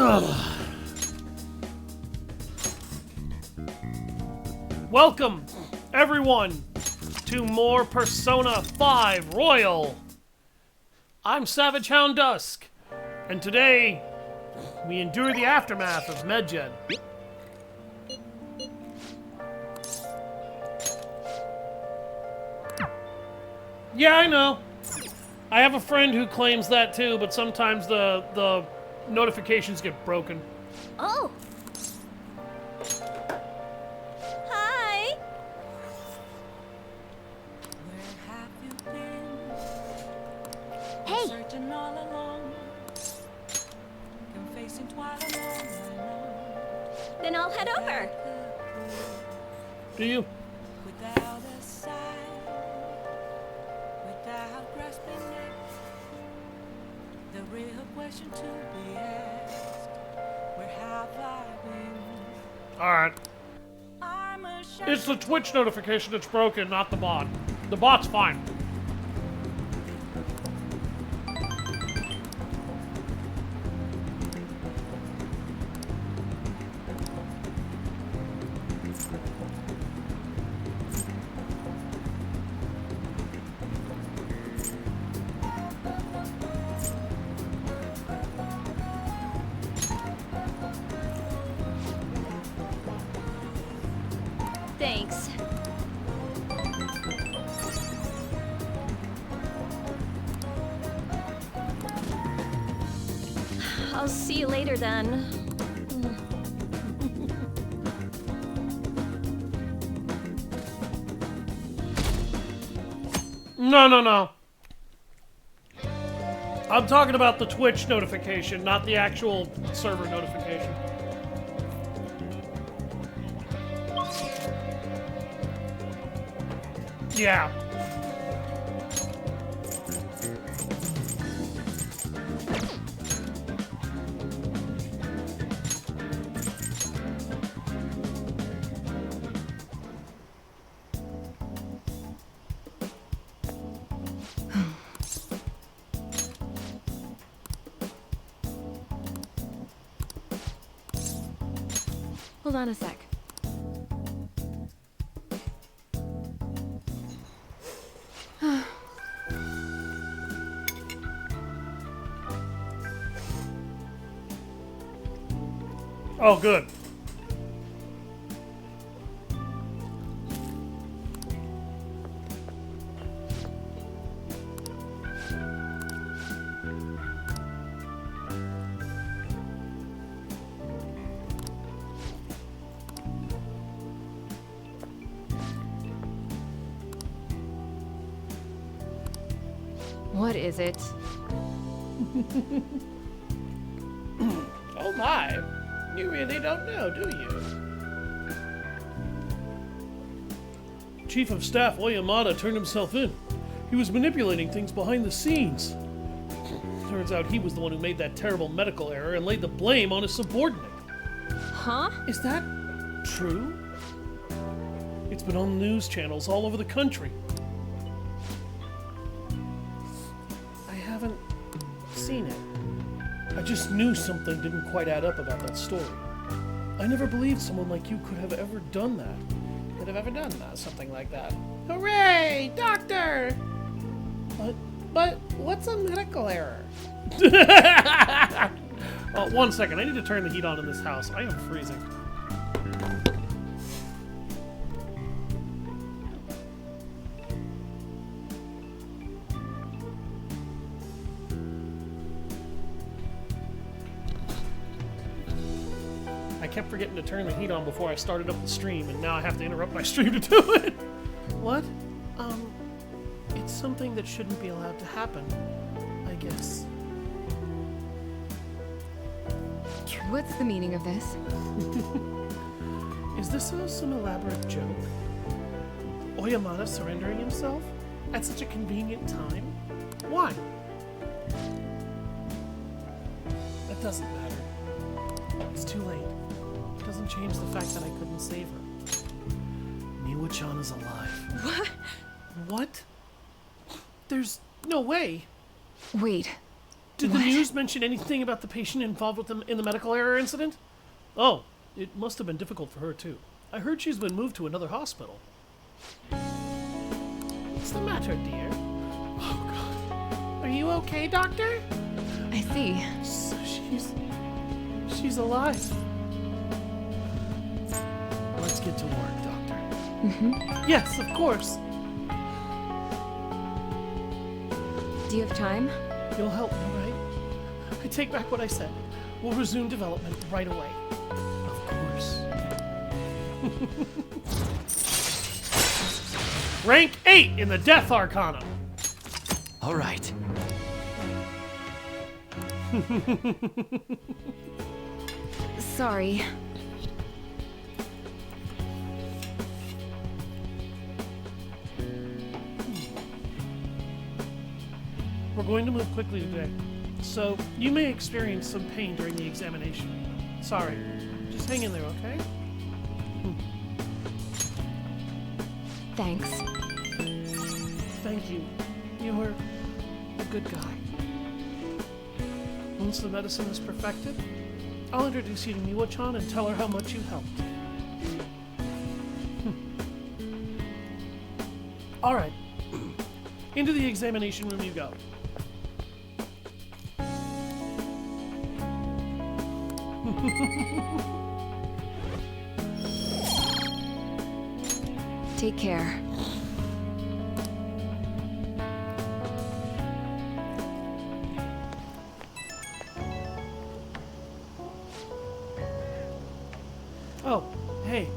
Ugh. Welcome, everyone, to more Persona 5 Royal. I'm Savage Hound Dusk, and today we endure the aftermath of Medjed. Yeah, I know. I have a friend who claims that too, but sometimes the notifications get broken. Oh. Hi. Hey. Then I'll head over. Do you? Without a sign, without grasping it, the real question to be asked, where have I been? Alright. I'm a It's the Twitch notification that's broken, not the bot. The bot's fine. Thanks. I'll see you later then. No. I'm talking about the Twitch notification, not the actual server notification. Yeah. Hold on a sec. Oh, good. What is it? Oh my, you really don't know, do you? Chief of Staff Oyamada turned himself in. He was manipulating things behind the scenes. Turns out he was the one who made that terrible medical error and laid the blame on his subordinate. Huh? Is that true? It's been on news channels all over the country. I haven't seen it. I just knew something didn't quite add up about that story. I never believed someone like you could have ever done that. Could have ever done something like that. Hooray! Doctor! But what's a medical error? Oh, 1 second. I need to turn the heat on in this house. I am freezing. I kept forgetting to turn the heat on before I started up the stream, and now I have to interrupt my stream to do it. What? It's something that shouldn't be allowed to happen, I guess. What's the meaning of this? Is this some elaborate joke? Oyamada surrendering himself? At such a convenient time? Why? That doesn't matter. It's too late. It doesn't change the fact that I couldn't save her. Miwa-chan is alive. What? What? There's no way. Wait. Did the What? news mention anything about the patient involved with them in the medical error incident? Oh, it must have been difficult for her too. I heard she's been moved to another hospital. What's the matter, dear? Oh God. Are you okay, doctor? I see. So she's alive. Let's get to work, doctor. Mm-hmm. Yes, of course. Do you have time? You'll help me, right? I take back what I said. We'll resume development right away. Of course. Rank 8 in the Death Arcana. All right. Sorry. We're going to move quickly today, so you may experience some pain during the examination. Sorry. Just hang in there, okay? Thanks. Thank you. You were a good guy. Once the medicine is perfected, I'll introduce you to Miwa-chan and tell her how much you helped. All right. Into the examination room you go. Take care. Oh, hey.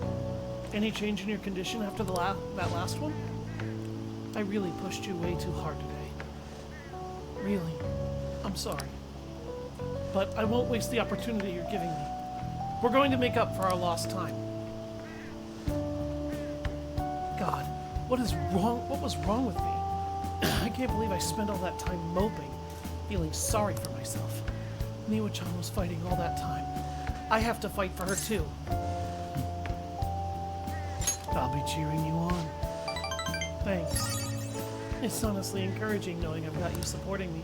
Any change in your condition after that last one? I really pushed you way too hard today. Really. I'm sorry. But I won't waste the opportunity you're giving me. We're going to make up for our lost time. God, what is wrong? What was wrong with me? I can't believe I spent all that time moping, feeling sorry for myself. Miwa-chan was fighting all that time. I have to fight for her too. I'll be cheering you on. Thanks. It's honestly encouraging knowing I've got you supporting me.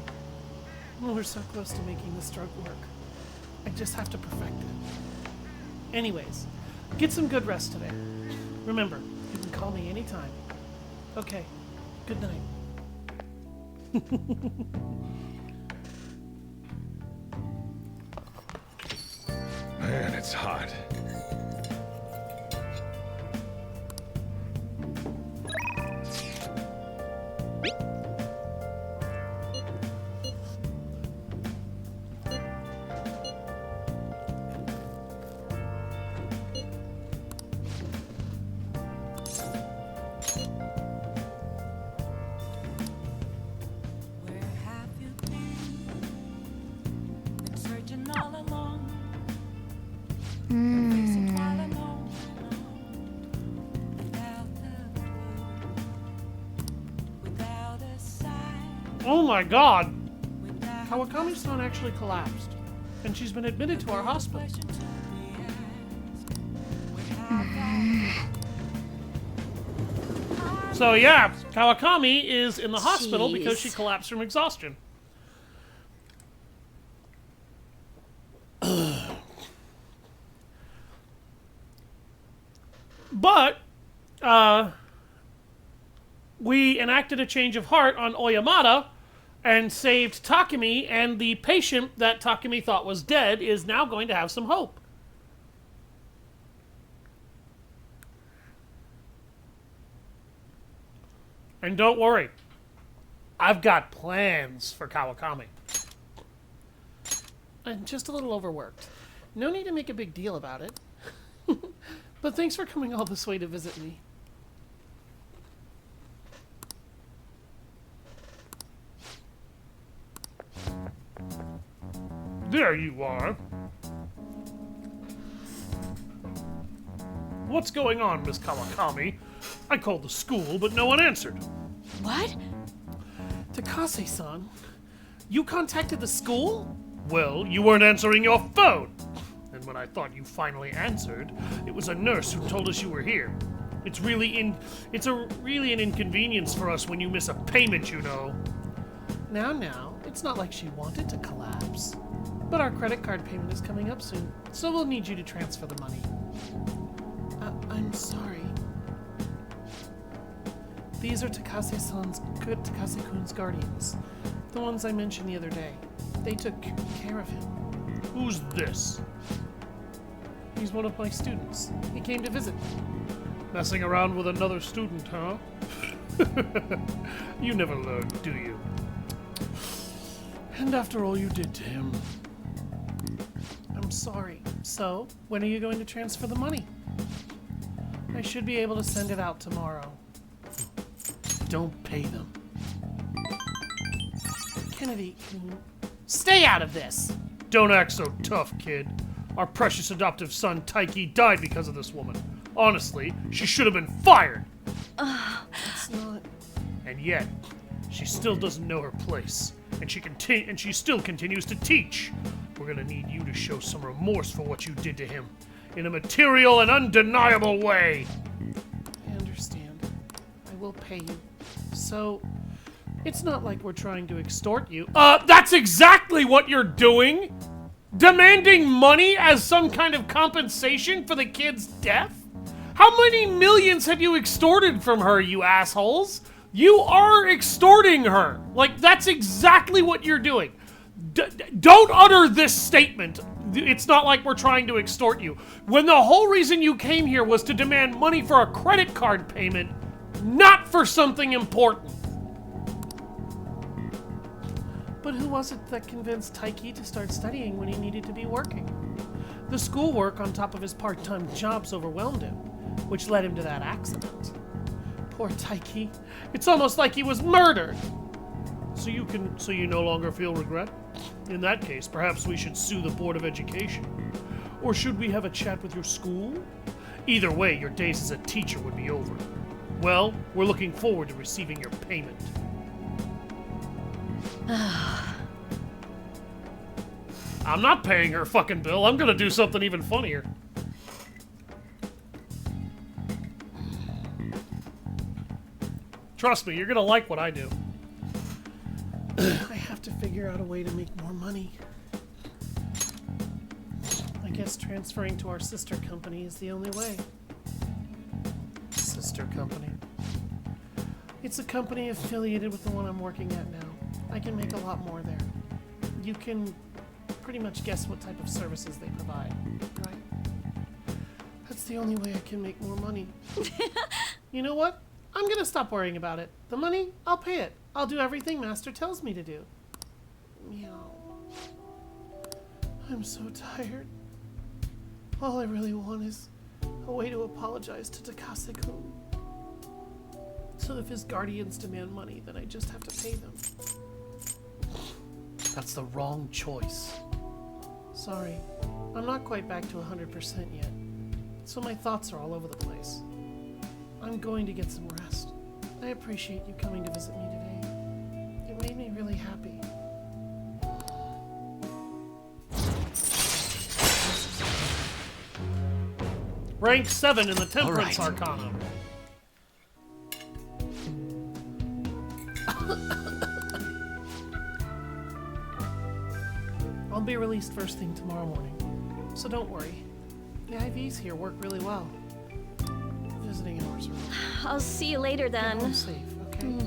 We're so close to making this drug work. I just have to perfect it. Anyways, get some good rest today. Remember, you can call me anytime. Okay, good night. Man, it's hot. Where have you been? Been searching all along. Facing Oh my god! Kawakami-san actually collapsed, and she's been admitted to our hospital. So yeah, Kawakami is in the hospital because she Jeez. collapsed from exhaustion. But, we enacted a change of heart on Oyamada and saved Takumi, and the patient that Takumi thought was dead is now going to have some hope. And don't worry, I've got plans for Kawakami. I'm just a little overworked. No need to make a big deal about it. But thanks for coming all this way to visit me. There you are. What's going on, Miss Kawakami? I called the school, but no one answered. What? Takase-san, you contacted the school? Well, you weren't answering your phone. And when I thought you finally answered, it was a nurse who told us you were here. It's really an inconvenience for us when you miss a payment, you know. Now, it's not like she wanted to collapse. But our credit card payment is coming up soon, so we'll need you to transfer the money. I'm sorry. These are Takase-kun's guardians. The ones I mentioned the other day. They took care of him. Who's this? He's one of my students. He came to visit me. Messing around with another student, huh? You never learn, do you? And after all you did to him. I'm sorry. So, when are you going to transfer the money? I should be able to send it out tomorrow. Don't pay them. Kennedy, can you stay out of this? Don't act so tough, kid. Our precious adoptive son, Taiki, died because of this woman. Honestly, she should have been fired. It's not. And yet, she still doesn't know her place. And she still continues to teach. We're gonna need you to show some remorse for what you did to him. In a material and undeniable way. I understand. I will pay you. So, it's not like we're trying to extort you. That's exactly what you're doing! Demanding money as some kind of compensation for the kid's death? How many millions have you extorted from her, you assholes? You are extorting her. Like, that's exactly what you're doing. Don't utter this statement. It's not like we're trying to extort you. When the whole reason you came here was to demand money for a credit card payment, not for something important. But who was it that convinced Taiki to start studying when he needed to be working? The schoolwork on top of his part-time jobs overwhelmed him, which led him to that accident. Poor Taiki. It's almost like he was murdered. So you no longer feel regret? In that case, perhaps we should sue the Board of Education. Or should we have a chat with your school? Either way, your days as a teacher would be over. Well, we're looking forward to receiving your payment. I'm not paying her fucking bill. I'm gonna do something even funnier. Trust me, you're gonna like what I do. I have to figure out a way to make more money. I guess transferring to our sister company is the only way. Sister company? It's a company affiliated with the one I'm working at now. I can make a lot more there. You can pretty much guess what type of services they provide, right? That's the only way I can make more money. You know what? I'm gonna stop worrying about it. The money, I'll pay it. I'll do everything Master tells me to do. Meow. I'm so tired. All I really want is a way to apologize to Takase-kun. So if his guardians demand money, then I just have to pay them. That's the wrong choice. Sorry, I'm not quite back to 100% yet, so my thoughts are all over the place. I'm going to get some rest. I appreciate you coming to visit me today. It made me really happy. Rank 7 in the Temperance All right. Arcana. I'll be released first thing tomorrow morning, so don't worry. The IVs here work really well. Visiting hours are I'll see you later then. home safe, okay?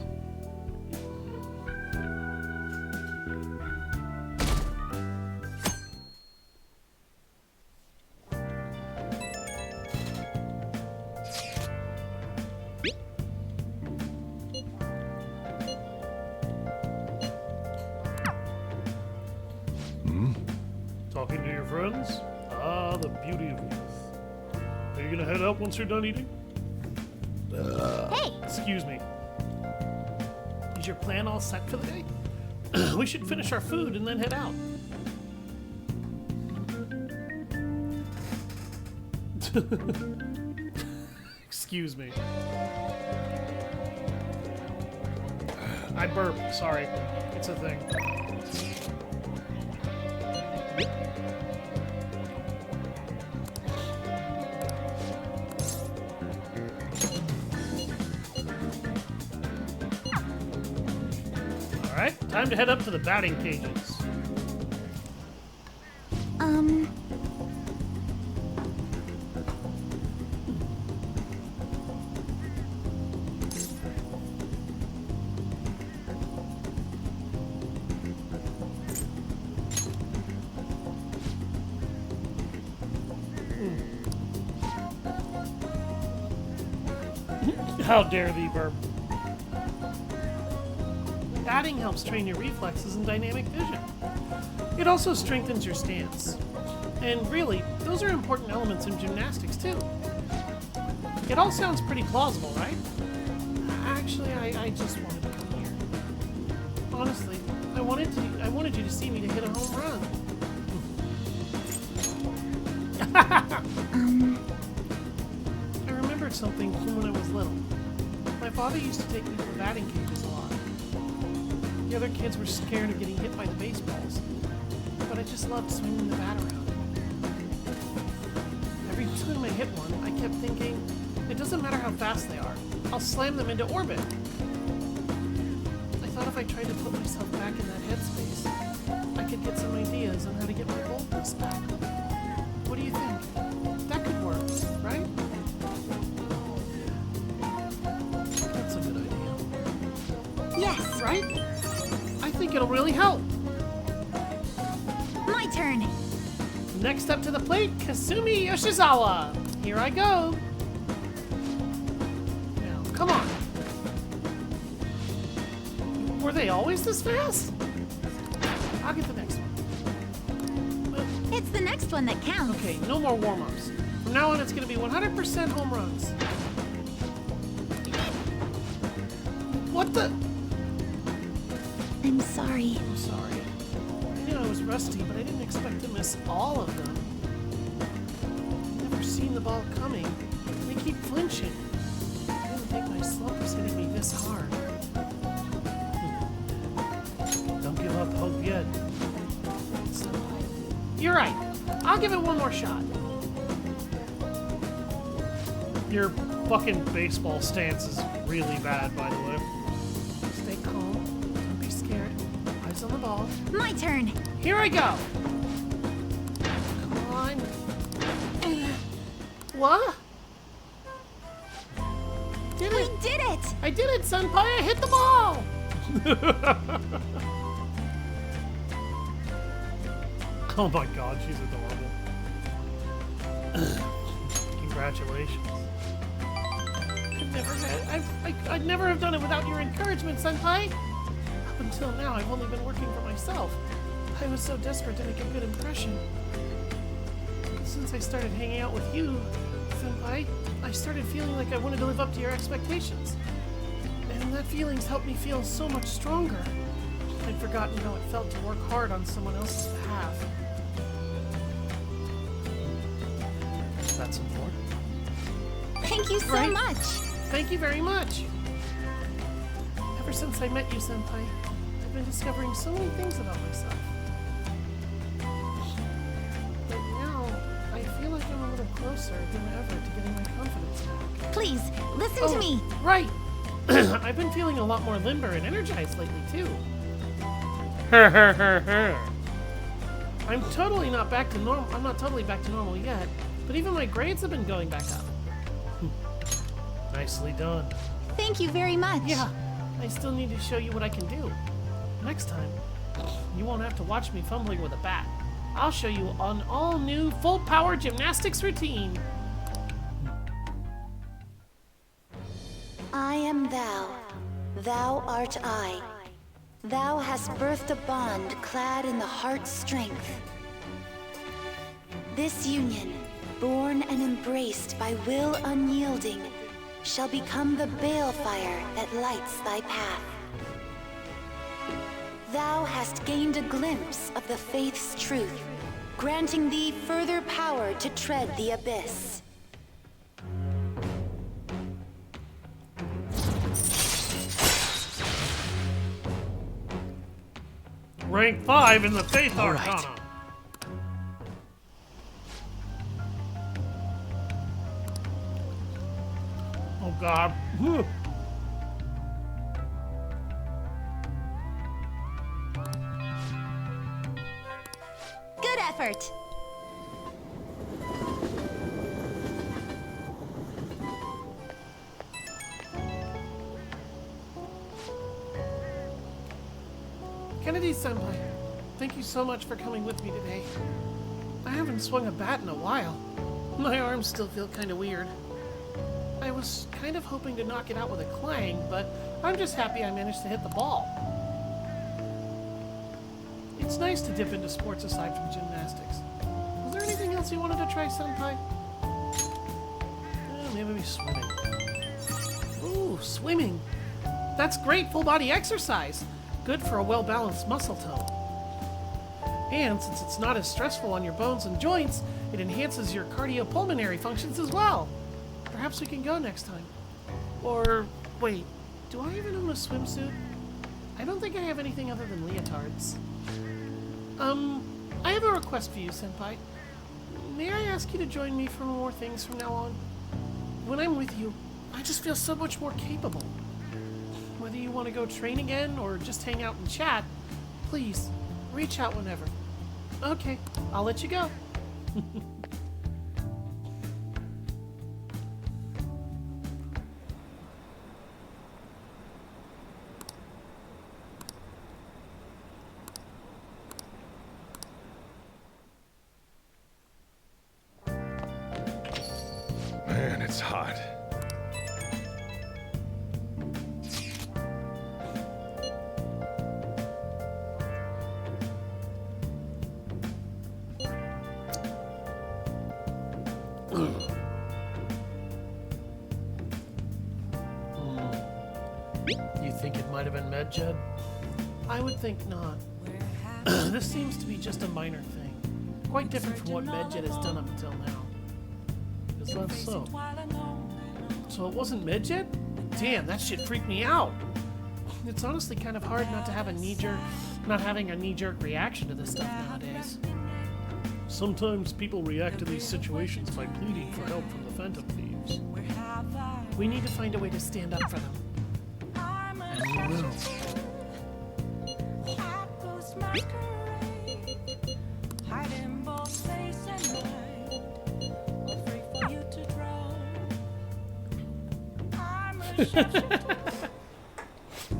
Talking to your friends? Ah, the beauty of youth. Are you gonna head out once you're done eating? Hey! Excuse me. Is your plan all set for the day? We should finish our food and then head out. Excuse me. I burped, sorry. It's a thing. Alright, time to head up to the batting cages. How dare thee, burp. Batting helps train your reflexes and dynamic vision. It also strengthens your stance. And really, those are important elements in gymnastics too. It all sounds pretty plausible, right? Actually, I just wanted to come here. Honestly, I wanted you to see me to hit a home run. I remembered something from when I was little. My father used to take me to the batting cages a lot. The other kids were scared of getting hit by the baseballs, but I just loved swinging the bat around. Every time I hit one, I kept thinking, it doesn't matter how fast they are, I'll slam them into orbit. I thought if I tried to put myself back in that headspace, I could get some ideas on how to get my boldness back. What do you think? That could work, right? That's a good idea. Yes! Right? I think it'll really help. My turn! Next up to the plate, Kasumi Yoshizawa. Here I go. Now, come on. Were they always this fast? I'll get the next one. It's the next one that counts. Okay, no more warm-ups. From now on, it's going to be 100% home runs. What the? I'm sorry. I'm sorry. I knew I was rusty, but I didn't expect to miss all of them. Never seen the ball coming. They keep flinching. I didn't think my slump was hitting me this hard. Don't give up hope yet. You're right. I'll give it one more shot. Your fucking baseball stance is really bad, by the way. Stay calm. Don't be scared. Eyes on the ball. My turn! Here I go. Come on. What? Did We it? did it! I did it, Senpai. I hit the ball. Oh my god, she's adorable. Congratulations. I'd never have done it without your encouragement, Senpai. Up until now, I've only been working for myself. I was so desperate to make a good impression. Since I started hanging out with you, Senpai, I started feeling like I wanted to live up to your expectations. And that feeling's helped me feel so much stronger. I'd forgotten how it felt to work hard on someone else's behalf. That's important. Thank you so Right. much! Thank you very much. Ever since I met you, Senpai, I've been discovering so many things about myself. But now, I feel like I'm a little closer than ever to getting my confidence back. Please, listen to me. Right! I've been feeling a lot more limber and energized lately, too. I'm totally not back to normal. I'm not totally back to normal yet, but even my grades have been going back up. Nicely done. Thank you very much. Yeah, I still need to show you what I can do. Next time, you won't have to watch me fumbling with a bat. I'll show you an all-new full-power gymnastics routine. I am thou, thou art I. Thou hast birthed a bond clad in the heart's strength. This union, born and embraced by will unyielding, shall become the balefire that lights thy path. Thou hast gained a glimpse of the faith's truth, granting thee further power to tread the abyss. Rank 5 in the Faith All right. Arcana. Oh god. Good effort. Kennedy-senpai, thank you so much for coming with me today. I haven't swung a bat in a while. My arms still feel kind of weird. I was kind of hoping to knock it out with a clang, but I'm just happy I managed to hit the ball. It's nice to dip into sports aside from gymnastics. Was there anything else you wanted to try, senpai? Maybe swimming. Ooh, swimming. That's great full body exercise. Good for a well-balanced muscle tone. And since it's not as stressful on your bones and joints, it enhances your cardiopulmonary functions as well. Perhaps we can go next time. Or, wait, do I even own a swimsuit? I don't think I have anything other than leotards. I have a request for you, senpai. May I ask you to join me for more things from now on? When I'm with you, I just feel so much more capable. Whether you want to go train again or just hang out and chat, please, reach out whenever. Okay, I'll let you go. Man, it's hot. You think it might have been MedJed? I would think not. This seems to be just a minor thing. Quite different from what MedJed has done up until now. Is that so? So it wasn't MedJed? Damn, that shit freaked me out. It's honestly kind of hard not having a knee-jerk reaction to this stuff nowadays. Sometimes people react to these situations by pleading for help from the Phantom Thieves. We need to find a way to stand up for them. And we will.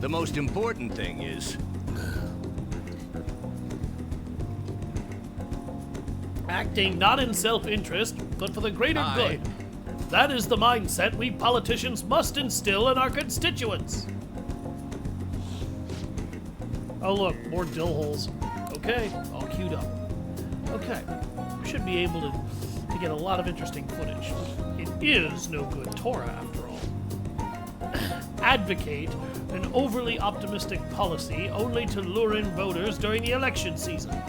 The most important thing is Acting not in self-interest, but for the greater good. That is the mindset we politicians must instill in our constituents. Oh look, more dill holes. Okay, all queued up. Okay, we should be able to get a lot of interesting footage. It is no good Torah after all. Advocate an overly optimistic policy only to lure in voters during the election season.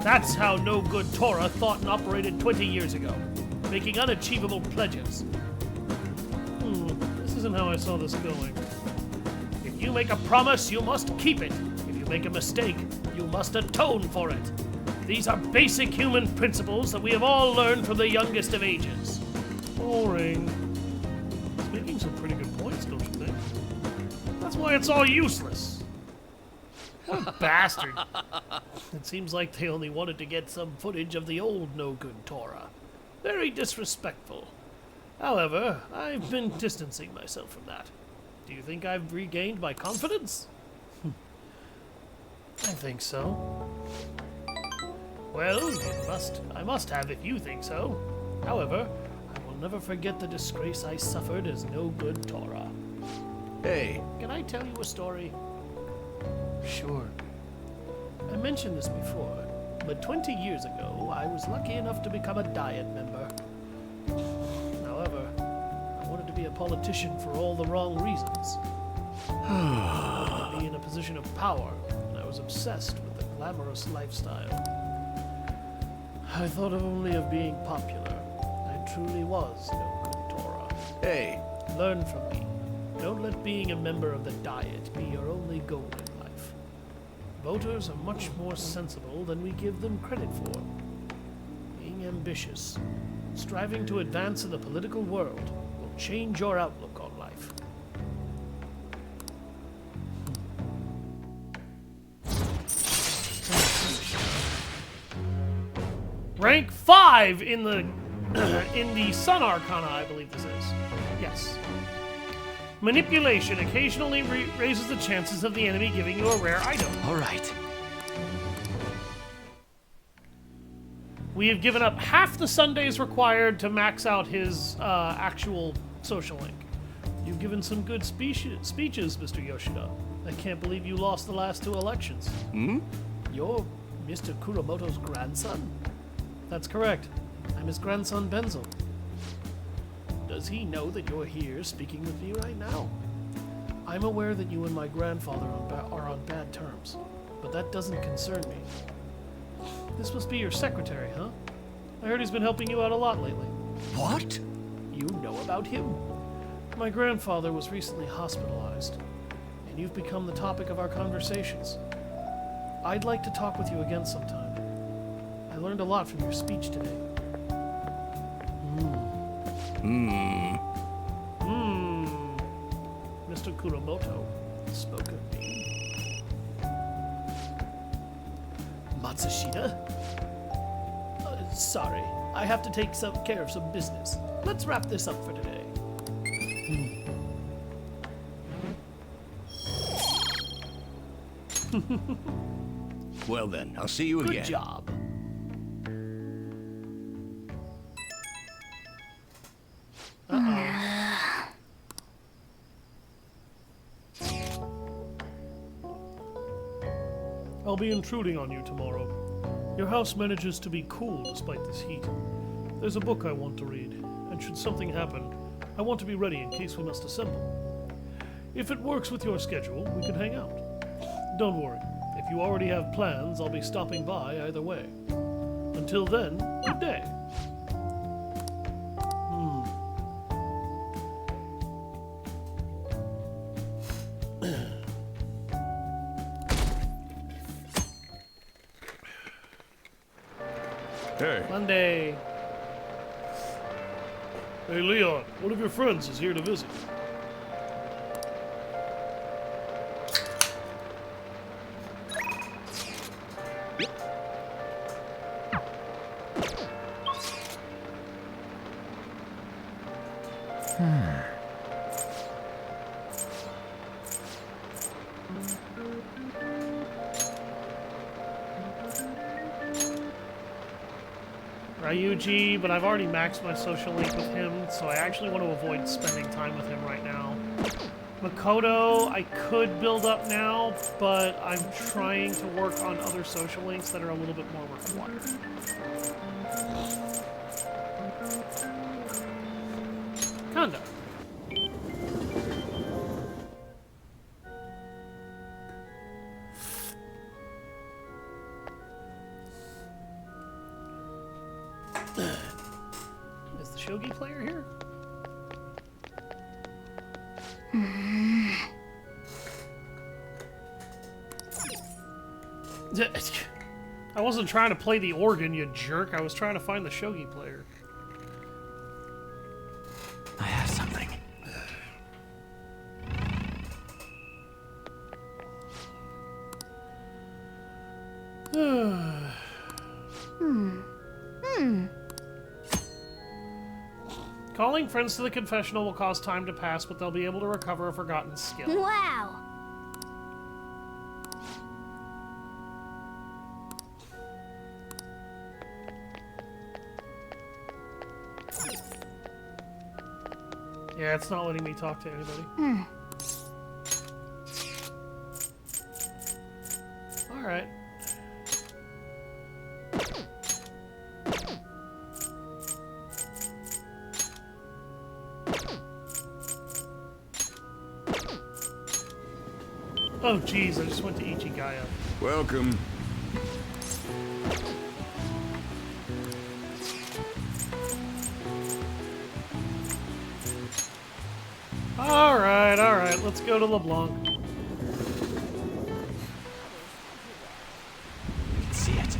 That's how no good Torah thought and operated 20 years ago, making unachievable pledges. This isn't how I saw this going. If you make a promise, you must keep it. If you you make a mistake, you must atone for it. These are basic human principles that we have all learned from the youngest of ages. Boring. He's making some pretty good points, don't you think? That's why it's all useless. What a bastard. It seems like they only wanted to get some footage of the old no-good Torah. Very disrespectful. However, I've been distancing myself from that. Do you think I've regained my confidence? I think so. Well, I must have if you think so. However, I will never forget the disgrace I suffered as no good Torah. Hey, Can I tell you a story? Sure. I mentioned this before, but 20 years ago, I was lucky enough to become a Diet member. However, I wanted to be a politician for all the wrong reasons. I wanted to be in a position of power, and I was obsessed with the glamorous lifestyle. I thought only of being popular. I truly was no good Torah. hey, Learn from me. Don't let being a member of the Diet be your only goal in life. Voters are much more sensible than we give them credit for. Being ambitious, striving to advance in the political world, will change your outlook on life. Rank 5 in the in the Sun Arcana, I believe this is. Yes. Manipulation occasionally raises the chances of the enemy giving you a rare item. all right. We have given up half the Sundays required to max out his actual social link. You've given some good speeches, Mr. Yoshida. I can't believe you lost the last 2 elections. Hmm? You're Mr. Kuromoto's grandson? That's correct. I'm his grandson, Benzo. Does he know that you're here speaking with me right now? I'm aware that you and my grandfather are on bad terms, but that doesn't concern me. This must be your secretary, huh? I heard he's been helping you out a lot lately. What? You know about him? My grandfather was recently hospitalized, and you've become the topic of our conversations. I'd like to talk with you again sometime. I learned a lot from your speech today. Mr. Kuromoto spoke of me. Matsushita? Sorry, I have to take care of some business. Let's wrap this up for today. Well then, I'll see you again. Good job. I'll be intruding on you tomorrow. Your house manages to be cool despite this heat. There's a book I want to read, and should something happen, I want to be ready in case we must assemble. If it works with your schedule, we can hang out. Don't worry, if you already have plans, I'll be stopping by either way. Until then, good day. Hey, Monday. Hey, Leon, one of your friends is here to visit. Ryuji, but I've already maxed my social link with him, so I actually want to avoid spending time with him right now. Makoto, I could build up now, but I'm trying to work on other social links that are a little bit more required. Kinda. Is the shogi player here? I wasn't trying to play the organ, you jerk. I was trying to find the shogi player. I have something. Calling friends to the confessional will cause time to pass, but they'll be able to recover a forgotten skill. Wow. Yeah, it's not letting me talk to anybody. Alright. Oh jeez, I just went to Ichigaya. Welcome. Alright, let's go to LeBlanc. See it.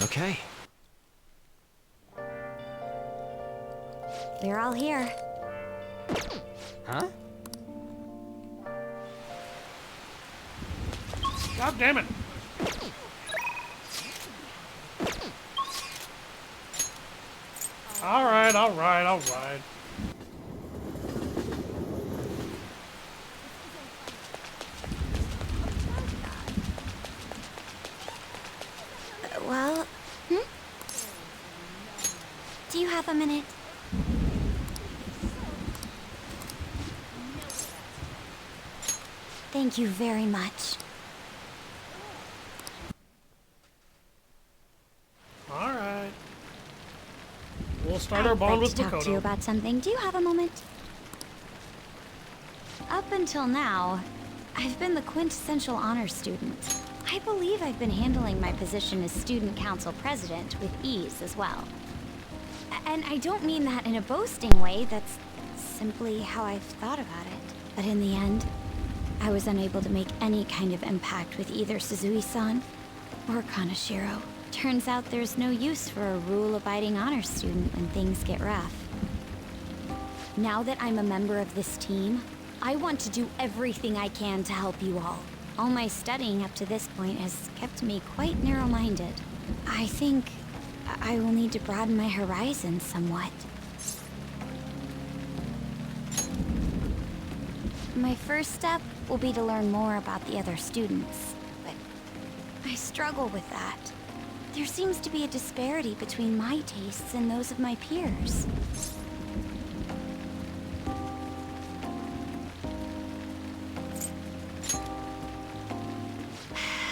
Okay. They're all here. Huh? God damn it! Alright. Well, do you have a minute? Thank you very much. Alright. We'll start our bond with I'd like to talk to you Makoto. about something. Do you have a moment? Up until now, I've been the quintessential honor student. I believe I've been handling my position as student council president with ease as well. And I don't mean that in a boasting way, that's simply how I've thought about it. But in the end, I was unable to make any kind of impact with either Suzui-san or Kaneshiro. Turns out there's no use for a rule-abiding honor student when things get rough. Now that I'm a member of this team, I want to do everything I can to help you all. All my studying up to this point has kept me quite narrow-minded. I think I will need to broaden my horizons somewhat. My first step will be to learn more about the other students, but I struggle with that. There seems to be a disparity between my tastes and those of my peers.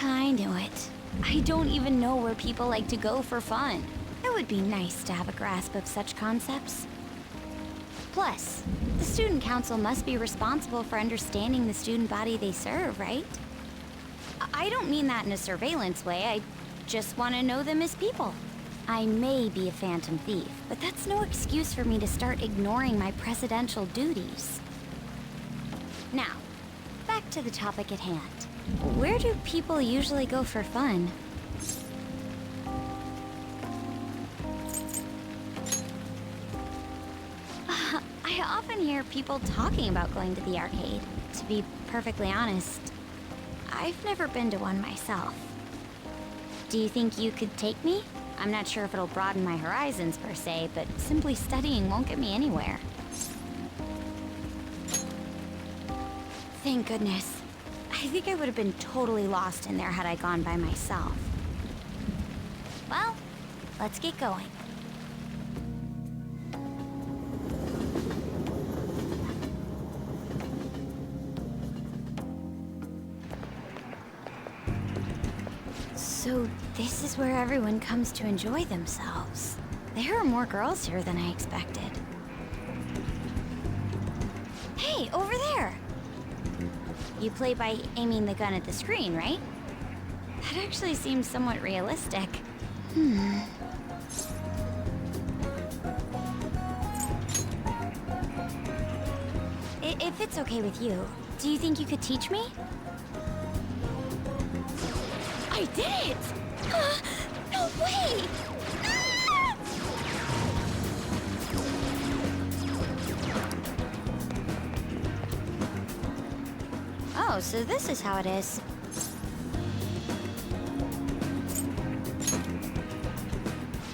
I knew it. I don't even know where people like to go for fun. It would be nice to have a grasp of such concepts. Plus, the student council must be responsible for understanding the student body they serve, right? I don't mean that in a surveillance way, I just want to know them as people. I may be a phantom thief, but that's no excuse for me to start ignoring my presidential duties. Now, back to the topic at hand. Where do people usually go for fun? I often hear people talking about going to the arcade. To be perfectly honest, I've never been to one myself. Do you think you could take me? I'm not sure if it'll broaden my horizons per se, but simply studying won't get me anywhere. Thank goodness. I think I would have been totally lost in there had I gone by myself. Well, let's get going. So this is where everyone comes to enjoy themselves. There are more girls here than I expected. Hey, over there! You play by aiming the gun at the screen, right? That actually seems somewhat realistic. If it's okay with you, do you think you could teach me? I did it! No way! Ah! Oh, so this is how it is.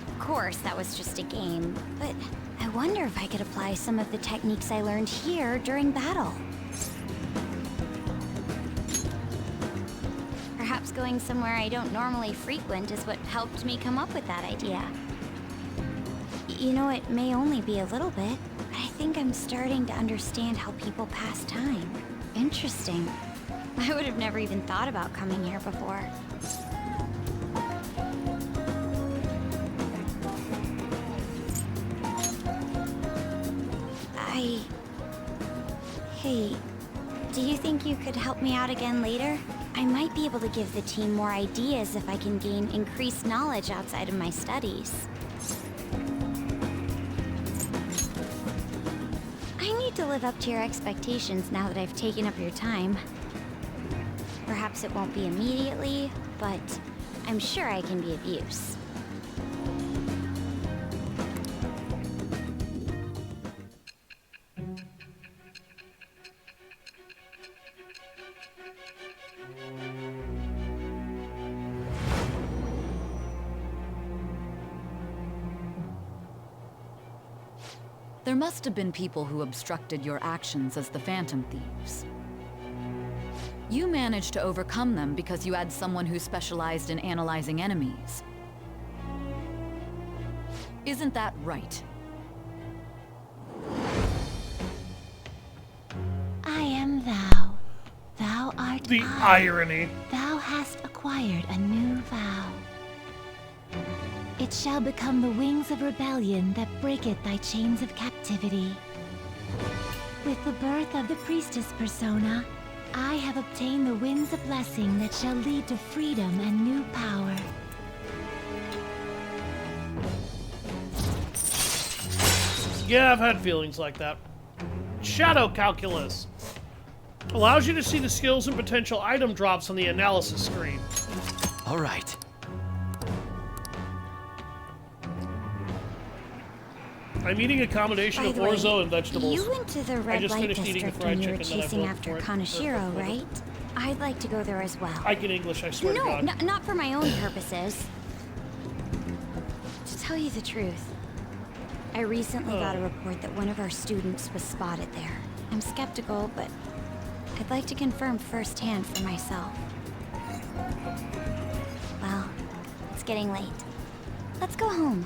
Of course, that was just a game, but I wonder if I could apply some of the techniques I learned here during battle. Perhaps going somewhere I don't normally frequent is what helped me come up with that idea. You know, it may only be a little bit, but I think I'm starting to understand how people pass time. Interesting. I would have never even thought about coming here before. Hey, do you think you could help me out again later? I might be able to give the team more ideas if I can gain increased knowledge outside of my studies. I need to live up to your expectations now that I've taken up your time. Perhaps it won't be immediately, but I'm sure I can be of use. There must have been people who obstructed your actions as the Phantom Thieves. You managed to overcome them because you had someone who specialized in analyzing enemies. Isn't that right? I am thou. Thou art The I. irony. Thou hast acquired a new vow. It shall become the wings of rebellion that breaketh thy chains of captivity. With the birth of the priestess persona, I have obtained the winds of blessing that shall lead to freedom and new power. Yeah, I've had feelings like that. Shadow Calculus. Allows you to see the skills and potential item drops on the analysis screen. All right. I'm eating a combination By of the way, orzo and vegetables. you went to the red just light finished eating the district fried when you were chicken that I chasing bought after for it. Kanashiro, right? I'd like to go there as well. I can English, I swear to No, God. not for my own purposes. To tell you the truth, I recently got a report that one of our students was spotted there. I'm skeptical, but I'd like to confirm firsthand for myself. Well, it's getting late. Let's go home.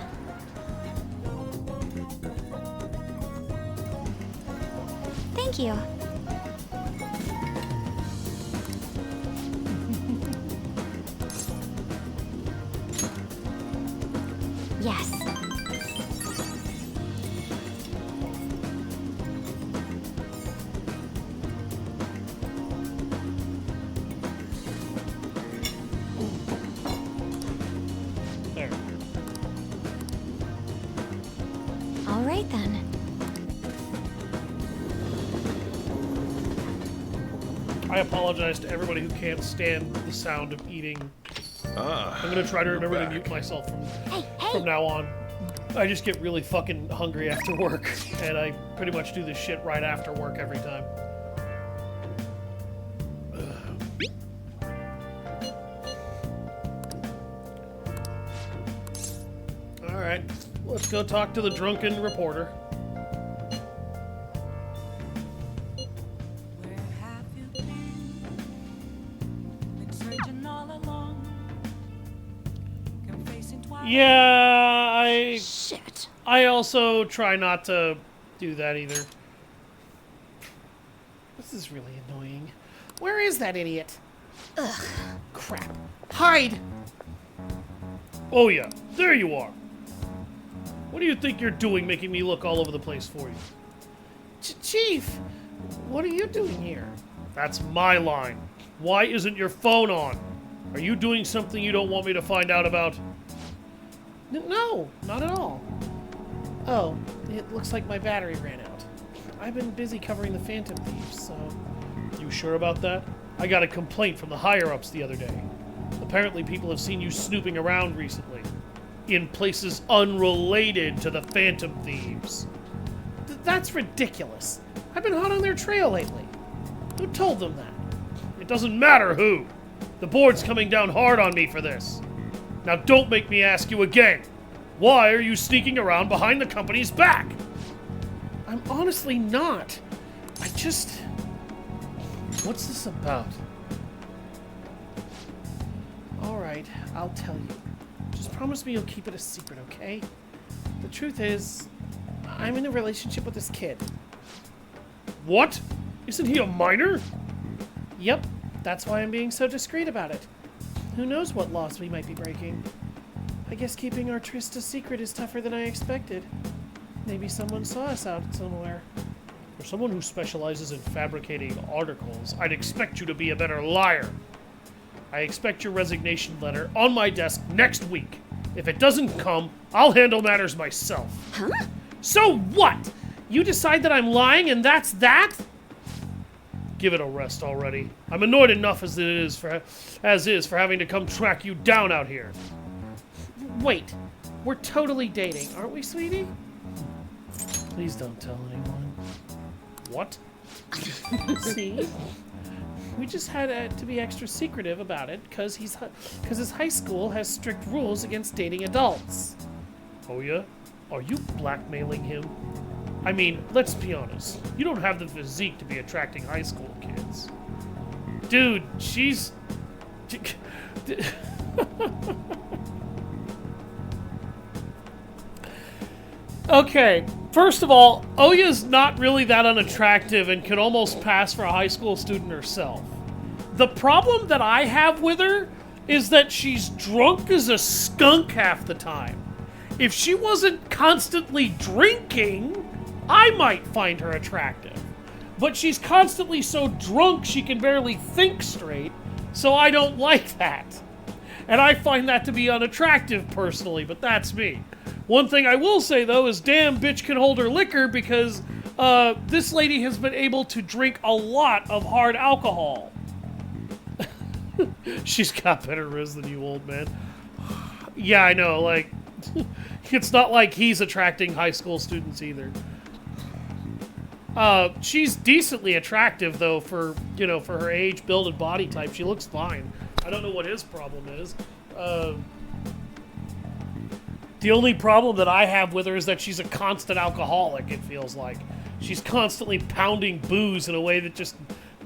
Thank you. Yes. There. All right then. I apologize to everybody who can't stand the sound of eating. I'm gonna try to remember to mute myself from now on. I just get really fucking hungry after work, and I pretty much do this shit right after work every time. Alright, let's go talk to the drunken reporter. Where have you been searching all along, confessing twice. Yeah, Shit. I also try not to do that either. This is really annoying. Where is that idiot? Ugh. Crap. Hide! Oh yeah, there you are. What do you think you're doing making me look all over the place for you? Chief, what are you doing here? That's my line. Why isn't your phone on? Are you doing something you don't want me to find out about? No, not at all. Oh, it looks like my battery ran out. I've been busy covering the Phantom Thieves, so... You sure about that? I got a complaint from the higher-ups the other day. Apparently people have seen you snooping around recently. In places unrelated to the Phantom Thieves. That's ridiculous. I've been hot on their trail lately. Who told them that? It doesn't matter who. The board's coming down hard on me for this. Now don't make me ask you again. Why are you sneaking around behind the company's back? I'm honestly not. I just... What's this about? Alright, I'll tell you. Just promise me you'll keep it a secret, okay? The truth is, I'm in a relationship with this kid. What? Isn't he a minor? Yep, that's why I'm being so discreet about it. Who knows what laws we might be breaking? I guess keeping our tryst a secret is tougher than I expected. Maybe someone saw us out somewhere. For someone who specializes in fabricating articles, I'd expect you to be a better liar. I expect your resignation letter on my desk next week. If it doesn't come, I'll handle matters myself. Huh? So what? You decide that I'm lying and that's that? Give it a rest already. I'm annoyed enough as is for having to come track you down out here. Wait, we're totally dating, aren't we, sweetie? Please don't tell anyone. What? See? We just had to be extra secretive about it because his high school has strict rules against dating adults. Oh yeah? Are you blackmailing him? I mean, let's be honest. You don't have the physique to be attracting high school kids. Dude, she's... Okay, first of all, Oya's not really that unattractive and could almost pass for a high school student herself. The problem that I have with her is that she's drunk as a skunk half the time. If she wasn't constantly drinking, I might find her attractive. But she's constantly so drunk she can barely think straight, so I don't like that. And I find that to be unattractive personally, but that's me. One thing I will say, though, is damn bitch can hold her liquor because this lady has been able to drink a lot of hard alcohol. She's got better riz than you, old man. Yeah, I know, like, it's not like he's attracting high school students either. She's decently attractive, though, for her age, build, and body type. She looks fine. I don't know what his problem is. The only problem that I have with her is that she's a constant alcoholic, it feels like. She's constantly pounding booze in a way that just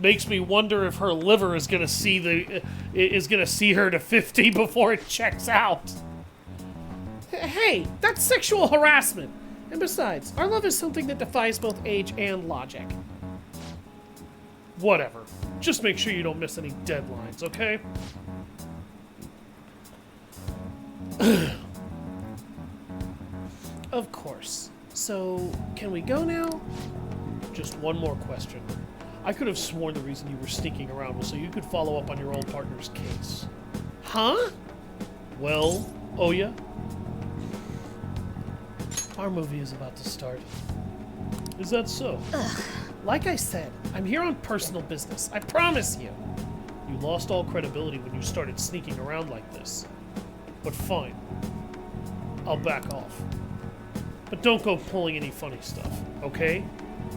makes me wonder if her liver is gonna see her to 50 before it checks out. Hey, that's sexual harassment. And besides, our love is something that defies both age and logic. Whatever. Just make sure you don't miss any deadlines, okay? Of course. So, can we go now? Just one more question. I could have sworn the reason you were sneaking around was so you could follow up on your old partner's case. Huh? Well, Oya? Our movie is about to start. Is that so? Ugh. Like I said, I'm here on personal business. I promise you. You lost all credibility when you started sneaking around like this. But fine. I'll back off. But don't go pulling any funny stuff, okay?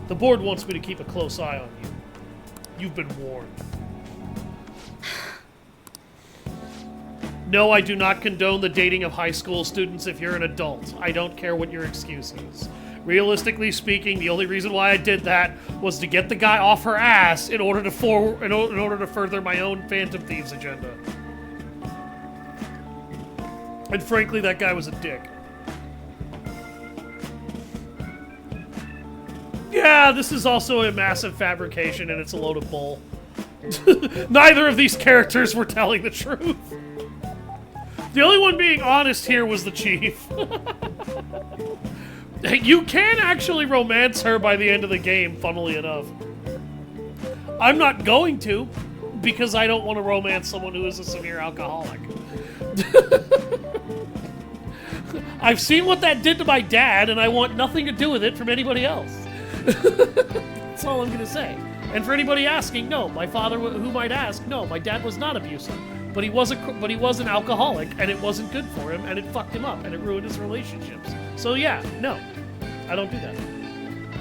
The board wants me to keep a close eye on you. You've been warned. No, I do not condone the dating of high school students if you're an adult. I don't care what your excuse is. Realistically speaking, the only reason why I did that was to get the guy off her ass in order to further my own Phantom Thieves agenda. And frankly, that guy was a dick. Yeah, this is also a massive fabrication and it's a load of bull. Neither of these characters were telling the truth. The only one being honest here was the chief. You can actually romance her by the end of the game, funnily enough. I'm not going to, because I don't want to romance someone who is a severe alcoholic. I've seen what that did to my dad, and I want nothing to do with it from anybody else. That's all I'm gonna say. And for anybody asking, no, my father, who might ask, no, my dad was not abusive, but he was an alcoholic, and it wasn't good for him, and it fucked him up, and it ruined his relationships. So yeah, no, I don't do that.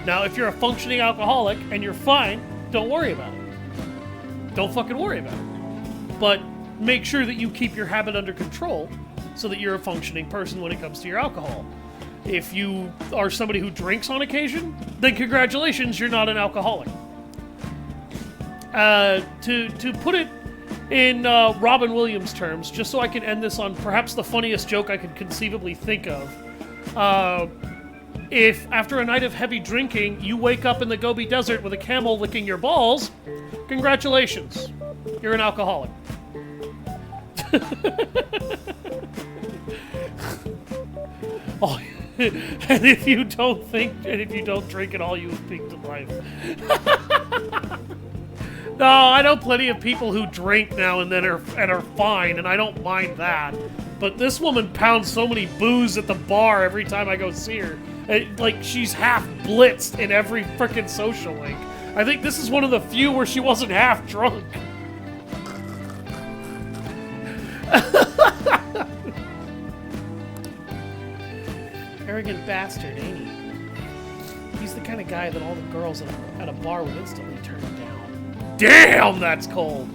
Now, if you're a functioning alcoholic and you're fine, don't worry about it. Don't fucking worry about it. But make sure that you keep your habit under control so that you're a functioning person when it comes to your alcohol. If you are somebody who drinks on occasion, then congratulations, you're not an alcoholic. To put it in Robin Williams terms, just so I can end this on perhaps the funniest joke I could conceivably think of, if after a night of heavy drinking, you wake up in the Gobi Desert with a camel licking your balls, congratulations, you're an alcoholic. Oh, and if you don't drink at all, you have peaked in life. No, I know plenty of people who drink now and then are fine, and I don't mind that. But this woman pounds so many booze at the bar every time I go see her. Like, she's half blitzed in every frickin' social link. I think this is one of the few where she wasn't half drunk. Arrogant bastard, ain't he? He's the kind of guy that all the girls at a bar would instantly turn down. Damn, that's cold!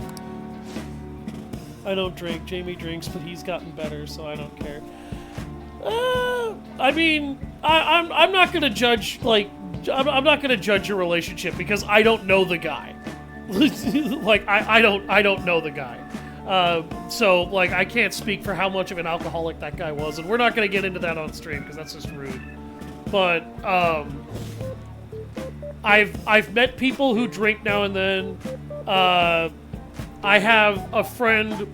I don't drink. Jamie drinks, but he's gotten better, so I don't care. I mean, I'm not gonna judge, like, I'm not gonna judge your relationship because I don't know the guy. Like, I don't know the guy. So, like, I can't speak for how much of an alcoholic that guy was, and we're not going to get into that on stream, because that's just rude. But, I've met people who drink now and then. I have a friend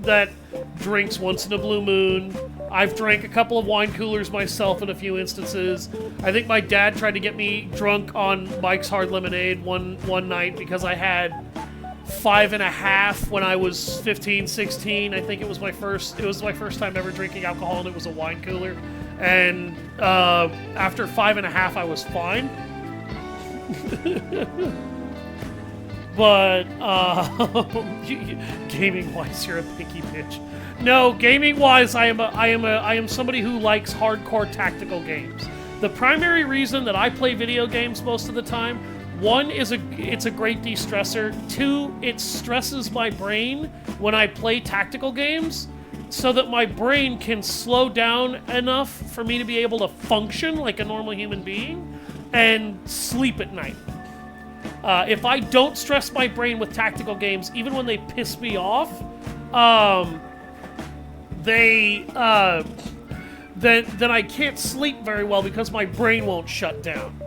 that drinks once in a blue moon. I've drank a couple of wine coolers myself in a few instances. I think my dad tried to get me drunk on Mike's Hard Lemonade one night because I had 5.5 when I was 15, 16. I think it was my first time ever drinking alcohol, and it was a wine cooler. And after 5.5, I was fine. But gaming-wise, you're a picky bitch. No, gaming-wise, I am somebody who likes hardcore tactical games. The primary reason that I play video games most of the time, one is it's a great de-stressor. Two, it stresses my brain when I play tactical games, so that my brain can slow down enough for me to be able to function like a normal human being and sleep at night. If I don't stress my brain with tactical games, even when they piss me off, then I can't sleep very well because my brain won't shut down.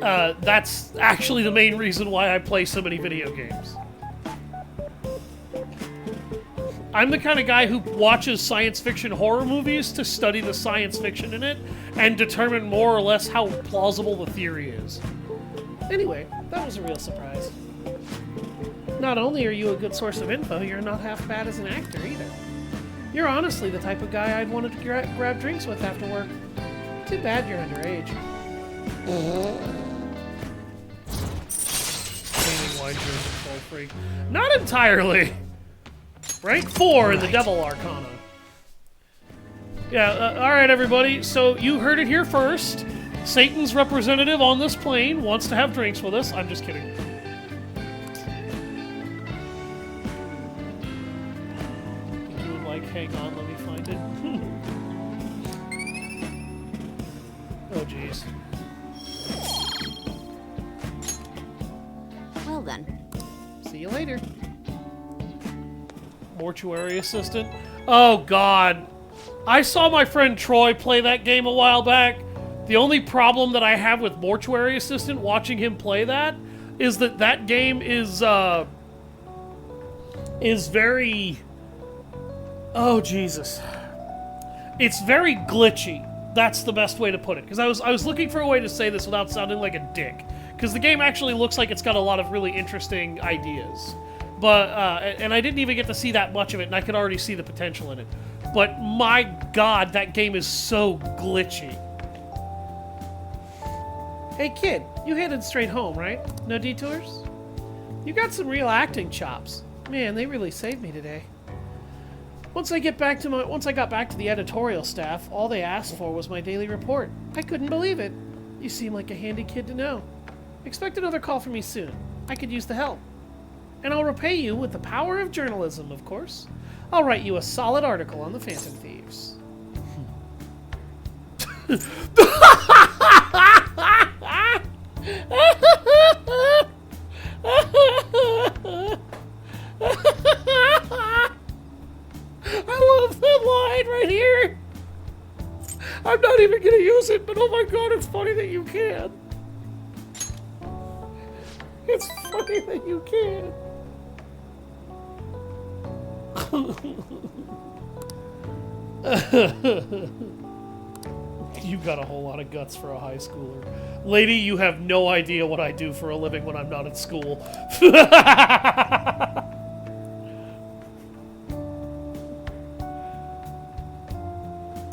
That's actually the main reason why I play so many video games. I'm the kind of guy who watches science fiction horror movies to study the science fiction in it and determine more or less how plausible the theory is. Anyway, that was a real surprise. Not only are you a good source of info, you're not half bad as an actor either. You're honestly the type of guy I'd want to grab drinks with after work. Too bad you're underage. Gaming wine drinks full freak. Not entirely. Rank 4 in the Devil Arcana. Yeah, alright everybody, so you heard it here first. Satan's representative on this plane wants to have drinks with us. I'm just kidding. You would like, hang on, let me find it. Oh, jeez. Well then. See you later. Mortuary assistant. Oh, God. I saw my friend Troy play that game a while back. The only problem that I have with Mortuary Assistant, watching him play that, is that game is very... Oh, Jesus. It's very glitchy. That's the best way to put it. Because I was looking for a way to say this without sounding like a dick. Because the game actually looks like it's got a lot of really interesting ideas. But, and I didn't even get to see that much of it, and I could already see the potential in it. But my God, that game is so glitchy. Hey kid, you headed straight home, right? No detours? You got some real acting chops. Man, they really saved me today. Once I got back to the editorial staff, all they asked for was my daily report. I couldn't believe it. You seem like a handy kid to know. Expect another call from me soon. I could use the help. And I'll repay you with the power of journalism, of course. I'll write you a solid article on the Phantom Thieves. I love that line right here. I'm not even gonna use it, but oh my god, it's funny that you can. It's funny that you can. You've got a whole lot of guts for a high schooler. Lady, you have no idea what I do for a living when I'm not at school.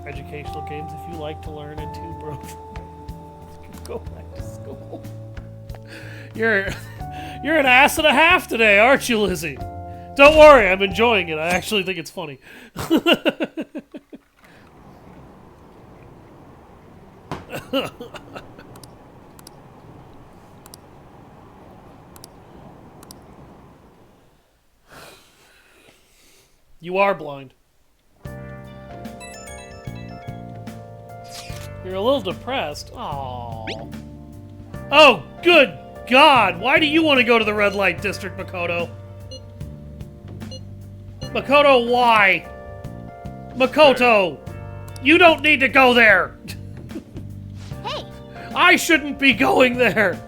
Educational games if you like to learn, and two, bro. Go back to school. You're an ass and a half today, aren't you, Lizzie? Don't worry, I'm enjoying it. I actually think it's funny. You are blind. You're a little depressed. Aww. Oh, good God! Why do you want to go to the red light district, Makoto? Makoto, why? Makoto! You don't need to go there! Hey! I shouldn't be going there!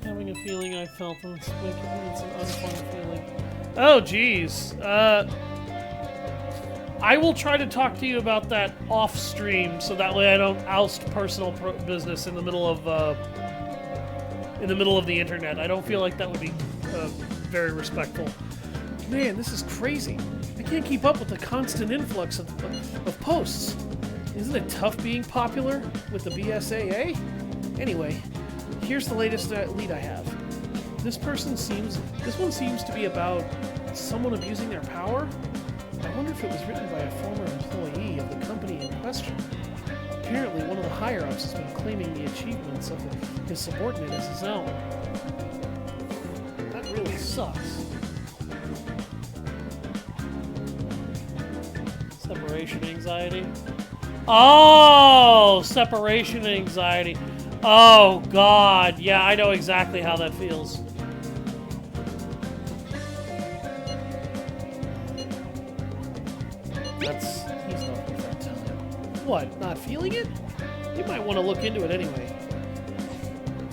Having a feeling I felt this week. It's an unfun feeling. Oh, jeez. I will try to talk to you about that off stream, so that way I don't oust personal business in the middle of the internet. I don't feel like that would be very respectful. Man, this is crazy. I can't keep up with the constant influx of posts. Isn't it tough being popular with the BSAA? Anyway, here's the latest lead I have. This one seems to be about someone abusing their power. I wonder if it was written by a former employee of the company in question. Apparently, one of the higher-ups has been claiming the achievements of his subordinate as his own. That really sucks. Separation anxiety. Oh, separation anxiety. Oh, God. Yeah, I know exactly how that feels. He's not worth that time. What, not feeling it? You might want to look into it anyway.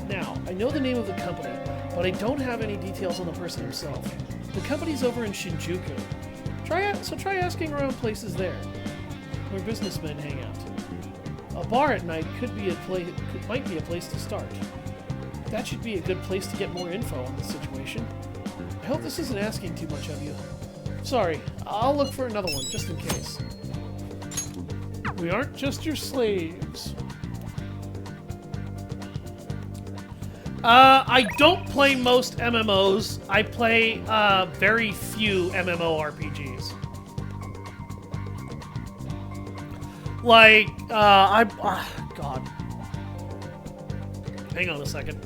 Now, I know the name of the company, but I don't have any details on the person himself. The company's over in Shinjuku. Try asking around places there, where businessmen hang out. A bar at night might be a place to start. That should be a good place to get more info on the situation. I hope this isn't asking too much of you. Sorry, I'll look for another one, just in case. We aren't just your slaves. I don't play most MMOs. I play very few MMORPGs. Like, God. Hang on a second.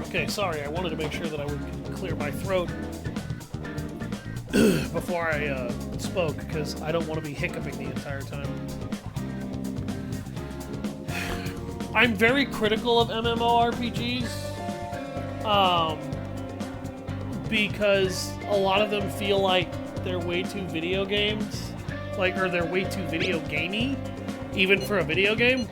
Okay, sorry, I wanted to make sure that I would clear my throat before I spoke, because I don't want to be hiccuping the entire time. I'm very critical of MMORPGs, because a lot of them feel like they're way too video games, or they're way too video gamey, even for a video game.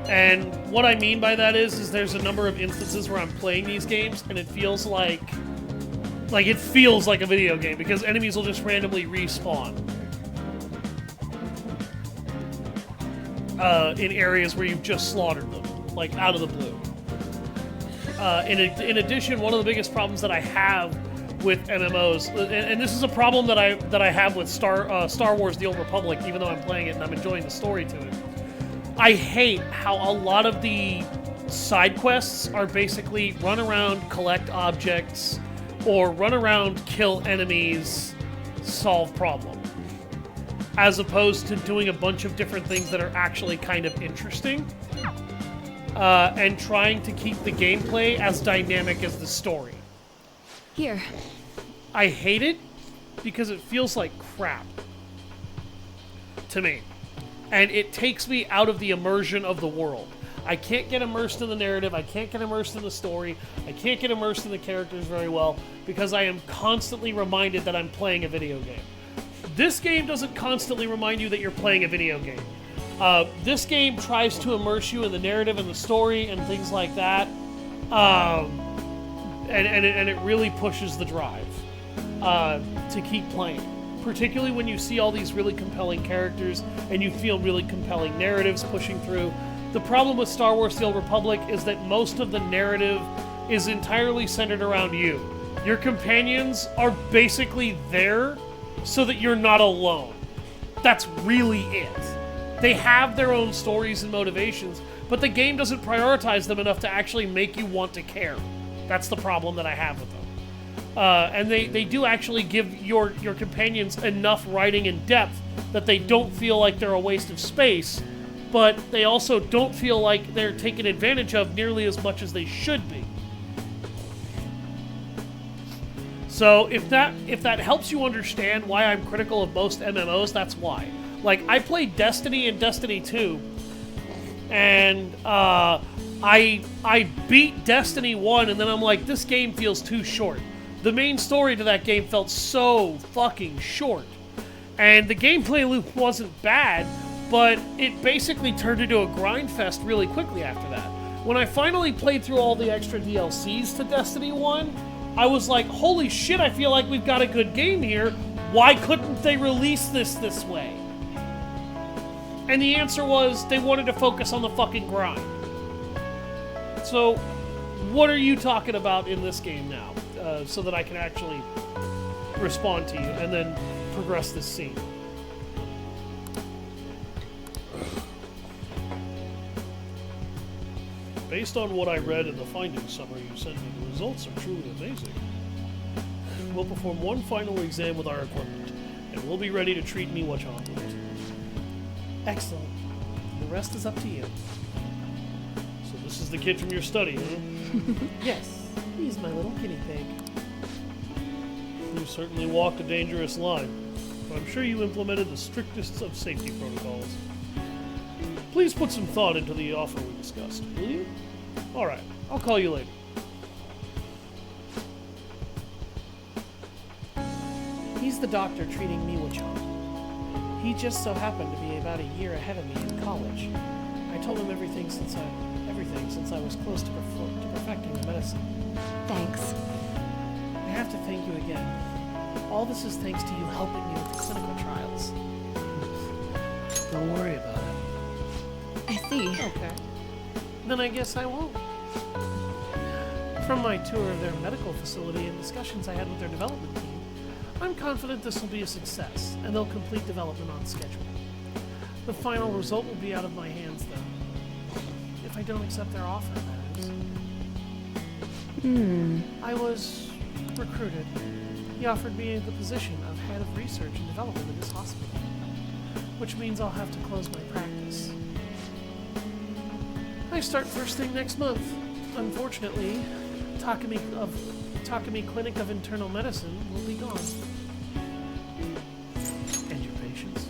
And what I mean by that is there's a number of instances where I'm playing these games and it feels like it feels like a video game, because enemies will just randomly respawn in areas where you've just slaughtered them, like out of the blue. In addition, one of the biggest problems that I have with MMOs, and this is a problem that I have with Star Wars: The Old Republic, even though I'm playing it and I'm enjoying the story to it. I hate how a lot of the side quests are basically run around, collect objects, or run around, kill enemies, solve problem, as opposed to doing a bunch of different things that are actually kind of interesting, and trying to keep the gameplay as dynamic as the story. Here. I hate it because it feels like crap to me. And it takes me out of the immersion of the world. I can't get immersed in the narrative, I can't get immersed in the story, I can't get immersed in the characters very well because I am constantly reminded that I'm playing a video game. This game doesn't constantly remind you that you're playing a video game. This game tries to immerse you in the narrative and the story and things like that. And it really pushes the drive to keep playing. Particularly when you see all these really compelling characters and you feel really compelling narratives pushing through. The problem with Star Wars: The Old Republic is that most of the narrative is entirely centered around you. Your companions are basically there so that you're not alone. That's really it. They have their own stories and motivations, but the game doesn't prioritize them enough to actually make you want to care. That's the problem that I have with them. And they do actually give your companions enough writing and depth that they don't feel like they're a waste of space, but they also don't feel like they're taken advantage of nearly as much as they should be. So if that helps you understand why I'm critical of most MMOs, that's why. Like, I played Destiny and Destiny 2, and I beat Destiny 1, and then I'm like, this game feels too short. The main story to that game felt so fucking short. And the gameplay loop wasn't bad, but it basically turned into a grind fest really quickly after that. When I finally played through all the extra DLCs to Destiny 1, I was like, holy shit, I feel like we've got a good game here. Why couldn't they release this way? And the answer was, they wanted to focus on the fucking grind. So, what are you talking about in this game now? So that I can actually respond to you and then progress this scene. Based on what I read in the findings summary you sent me, the results are truly amazing. We'll perform one final exam with our equipment, and we'll be ready to treat Miwa-chan with it. Excellent. The rest is up to you. So this is the kid from your study, huh? Yes. He's my little guinea pig. You certainly walked a dangerous line, but I'm sure you implemented the strictest of safety protocols. Please put some thought into the offer we discussed, will you? Alright, I'll call you later. He's the doctor treating Miwa-chan. He just so happened to be about a year ahead of me in college. I told him everything since I was close to perfecting the medicine. Thanks. I have to thank you again. All this is thanks to you helping me with the clinical trials. Don't worry about it. I see. Okay. Then I guess I won't. From my tour of their medical facility and discussions I had with their development team, I'm confident this will be a success, and they'll complete development on schedule. The final result will be out of my hands, though. If I don't accept their offer, that is. I was recruited. He offered me the position of head of research and development at his hospital, which means I'll have to close my practice. I start first thing next month. Unfortunately, Takumi Clinic of Internal Medicine will be gone. And your patients?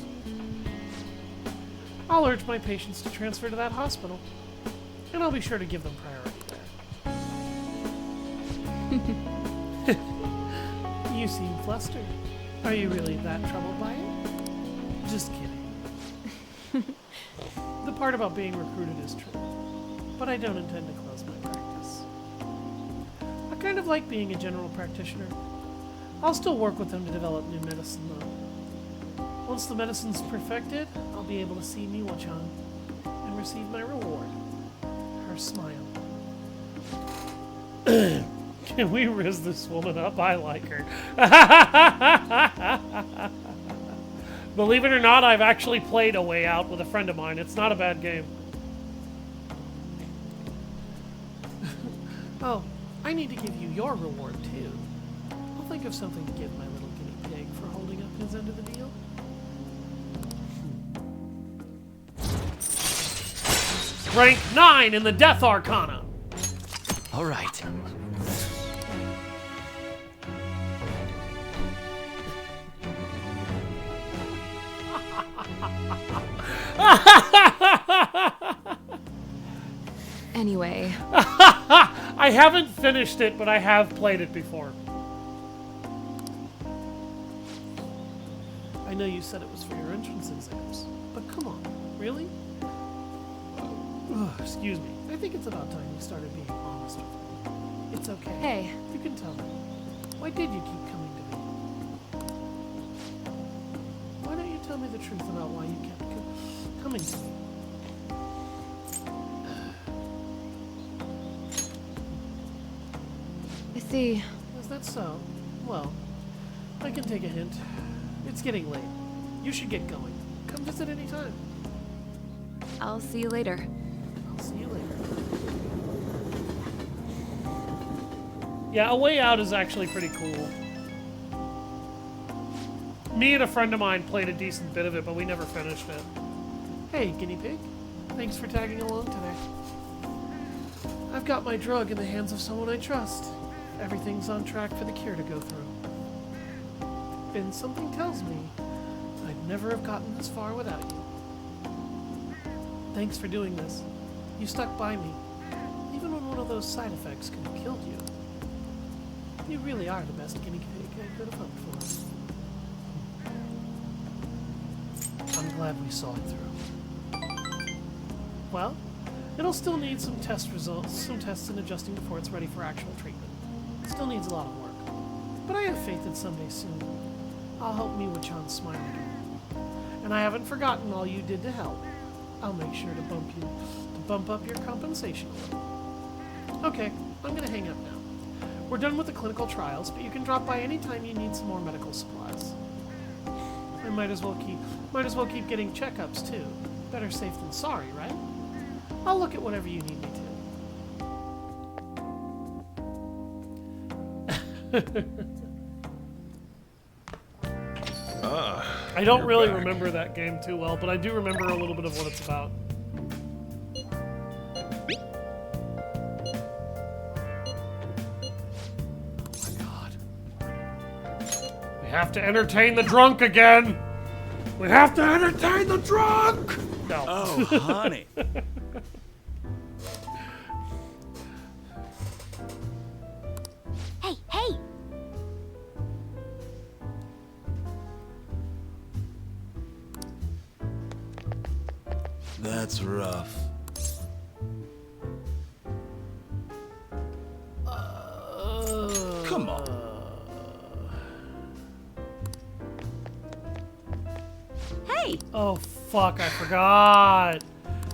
I'll urge my patients to transfer to that hospital, and I'll be sure to give them priority there. You seem flustered. Are you really that troubled by it? Just kidding. The part about being recruited is true, but I don't intend to close my practice. I kind of like being a general practitioner. I'll still work with them to develop new medicine, though. Once the medicine's perfected, I'll be able to see Miwa-chan and receive my reward. Her smile. Can we riz this woman up? I like her. Believe it or not, I've actually played A Way Out with a friend of mine. It's not a bad game. Oh, I need to give you your reward, too. I'll think of something to give my little guinea pig for holding up his end of the deal. Rank 9 in the Death Arcana. All right. Anyway, I haven't finished it, but I have played it before. I know you said it was for your entrance exams, but come on, really? Ugh, excuse me. I think it's about time you started being honest with me. It's okay. hey, You can tell me. Why did you keep coming to me? Why don't you tell me the truth about why you kept coming to me? I see. Is that so? Well, I can take a hint. It's getting late. You should get going. Come visit any time. I'll see you later. I'll see you later. Yeah, A Way Out is actually pretty cool. Me and a friend of mine played a decent bit of it, but we never finished it. Hey, guinea pig. Thanks for tagging along today. I've got my drug in the hands of someone I trust. Everything's on track for the cure to go through. And something tells me I'd never have gotten this far without you. Thanks for doing this. You stuck by me, even when one of those side effects could have killed you. You really are the best guinea pig I could have hoped for. I'm glad we saw it through. Well, it'll still need some test results, some tests and adjusting before it's ready for actual treatment. It still needs a lot of work. But I have faith that someday soon, I'll help Miwa-chan smile again. And I haven't forgotten all you did to help. I'll make sure to bump up your compensation a little. Okay, I'm gonna hang up now. We're done with the clinical trials, but you can drop by anytime you need some more medical supplies. I might as well keep getting checkups too. Better safe than sorry, right? I'll look at whatever you need me to. I don't really remember that game too well, but I do remember a little bit of what it's about. Oh my god. We have to entertain the drunk again! We have to entertain the drunk! No. Oh, honey. Hey, hey! That's rough. Come on. Hey! Oh, fuck, I forgot.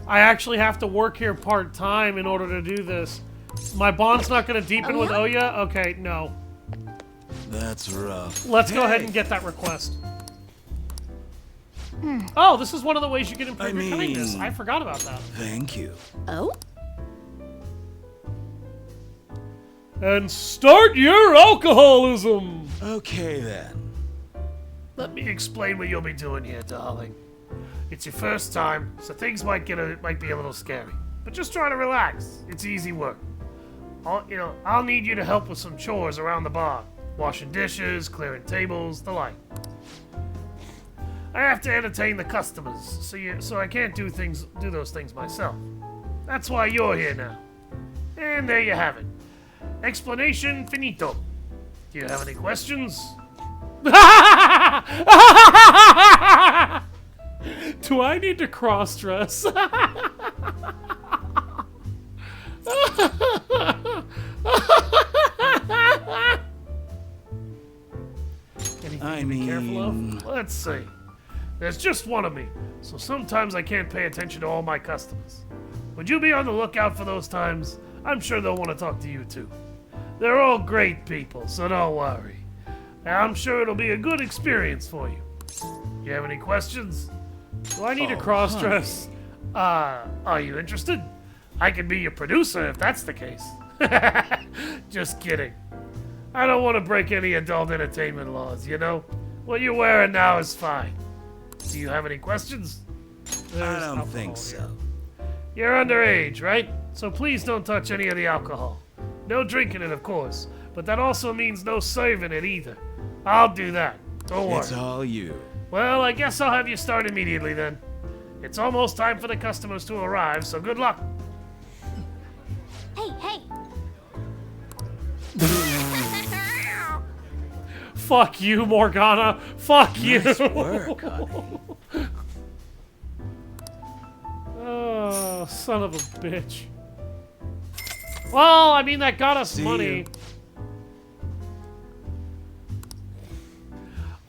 I actually have to work here part-time in order to do this. My bond's not going to deepen with Oya? Okay, no. That's rough. Let's go ahead and get that request. Oh, this is one of the ways you can improve your kindness. I forgot about that. Thank you. Oh? And start your alcoholism! Okay, then. Let me explain what you'll be doing here, darling. It's your first time, so things might be a little scary. But just try to relax. It's easy work. I'll need you to help with some chores around the bar. Washing dishes, clearing tables, the like. I have to entertain the customers, so I can't do those things myself. That's why you're here now. And there you have it. Explanation finito. Do you have any questions? Do I need to cross-dress? Anything to be careful of? Let's see. There's just one of me, so sometimes I can't pay attention to all my customers. Would you be on the lookout for those times? I'm sure they'll want to talk to you too. They're all great people, so don't worry. I'm sure it'll be a good experience for you. You have any questions? Do I need to Oh, cross-dress? Are you interested? I can be your producer if that's the case. Just kidding. I don't want to break any adult entertainment laws, you know? What you're wearing now is fine. Do you have any questions? I There's don't alcohol think here. so. You're underage, right? So please don't touch any of the alcohol. No drinking it, of course, but that also means no serving it either. I'll do that. Don't worry. It's all you. Well, I guess I'll have you start immediately then. It's almost time for the customers to arrive, so good luck. Hey, hey! Fuck you, Morgana. Fuck you. Nice work, honey. Oh, son of a bitch. Well, I mean, that got us See money. you.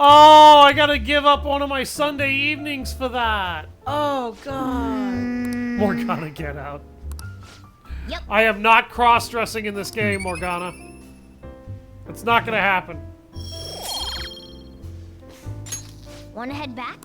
Oh, I gotta give up one of my Sunday evenings for that. Oh, God. Morgana, get out. Yep. I am not cross-dressing in this game, Morgana. It's not gonna happen. Wanna head back?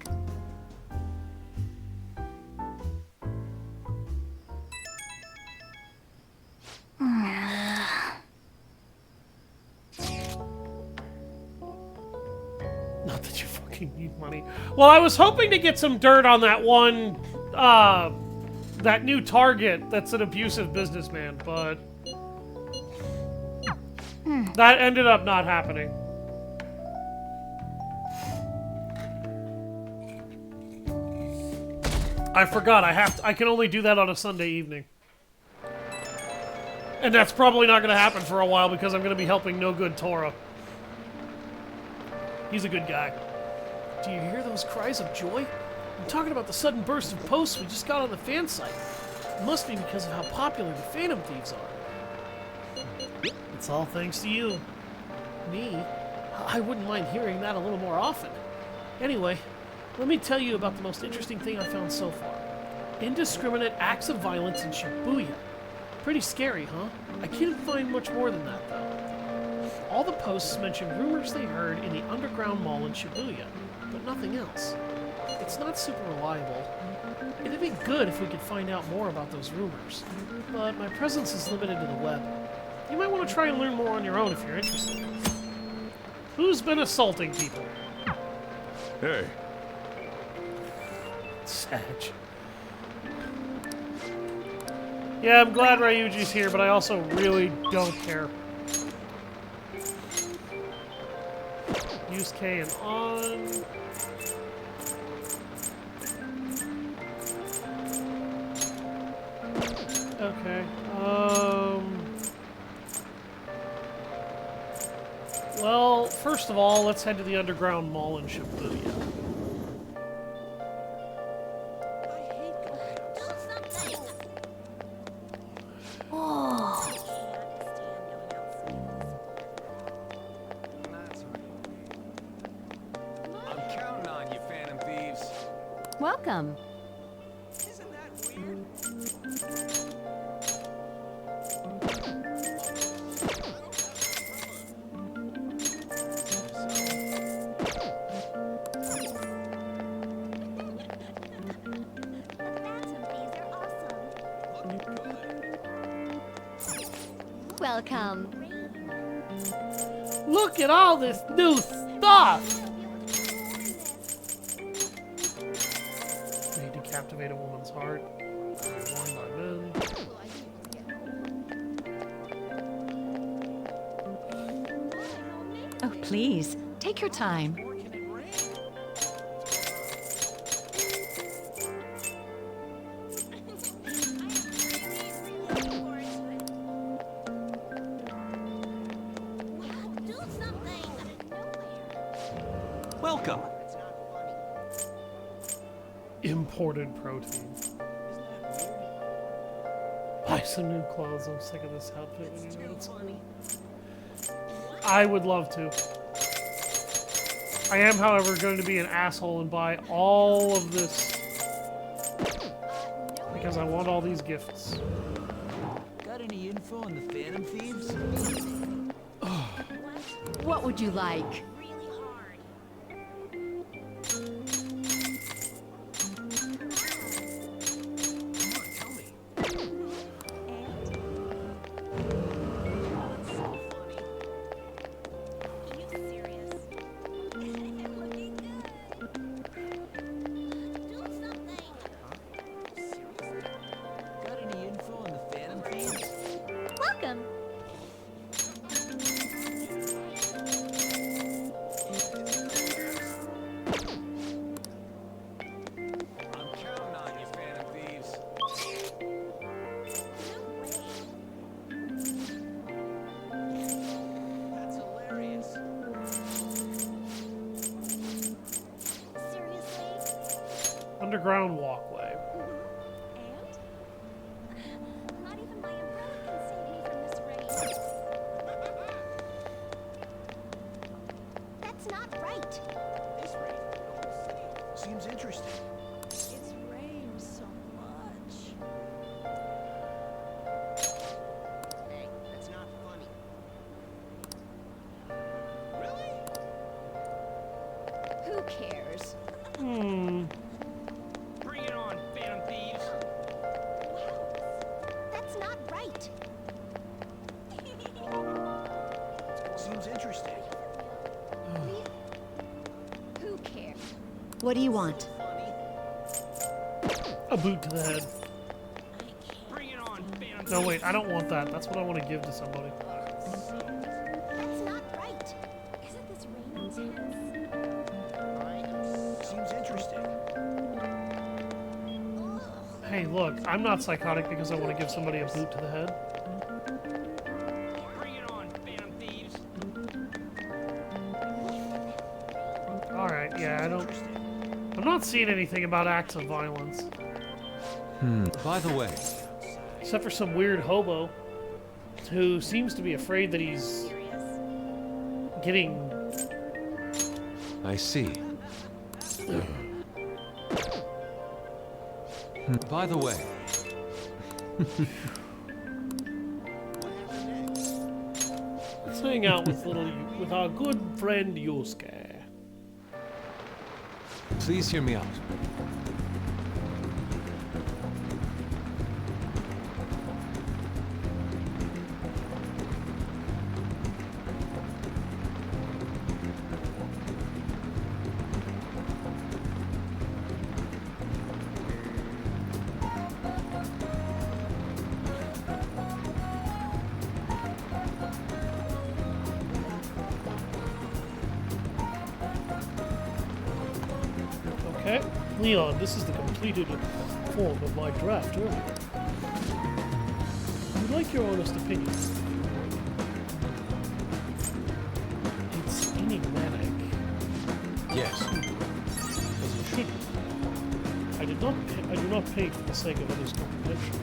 Not that you fucking need money. Well, I was hoping to get some dirt on that one, that new target that's an abusive businessman, but that ended up not happening. I forgot. I can only do that on a Sunday evening. And that's probably not going to happen for a while because I'm going to be helping No Good Tora. He's a good guy. Do you hear those cries of joy? I'm talking about the sudden burst of posts we just got on the fan site. It must be because of how popular the Phantom Thieves are. It's all thanks to you. Me? I wouldn't mind hearing that a little more often. Anyway, let me tell you about the most interesting thing I found so far. Indiscriminate acts of violence in Shibuya. Pretty scary, huh? I couldn't find much more than that, though. All the posts mention rumors they heard in the underground mall in Shibuya, but nothing else. It's not super reliable. It'd be good if we could find out more about those rumors, but my presence is limited to the web. You might want to try and learn more on your own if you're interested. Who's been assaulting people? Hey. Sag. Yeah, I'm glad Ryuji's here, but I also really don't care. Use K and on. Okay. Well, first of all, let's head to the underground mall in Shibuya. I'm counting on you, Phantom Thieves. Welcome. Isn't that weird? Welcome. Look at all this new stuff! Need to captivate a woman's heart. Worn by men. Oh, please, take your time. Welcome. Imported protein. Buy some new clothes. I'm sick of this outfit. You know, it's funny. I would love to. I am, however, going to be an asshole and buy all of this because I want all these gifts. Got any info on the Phantom Thieves? What would you like? Got any info on the Phantom Thieves? Welcome. I'm counting on you, Phantom Thieves. That's hilarious. Underground walkway. Not even my umbrella can save me from this rain. That's not right. This rain seems interesting. It's rained so much. Hey, that's not funny. Really? Who cares? Bring it on, Phantom Thieves. That's not right. Seems interesting. Who cares? What do you want? A boot to the head. Bring it on, Phantom No, wait, I don't want that. That's what I want to give to somebody. That's not right. Isn't this rain intense? Seems interesting. Hey, look, I'm not psychotic because I want to give somebody a boot to the head. Bring it on, Phantom Thieves. Alright, yeah, I'm not seeing anything about acts of violence. By the way, Except for some weird hobo who seems to be afraid that he's getting... I see. By the way, Let's hang out with our good friend Yosuke. please hear me out. Okay, Leon, this is the completed form of my draft earlier. I'd like your honest opinion. It's enigmatic, Yes. as it should be. I do not pay for the sake of others' comprehension.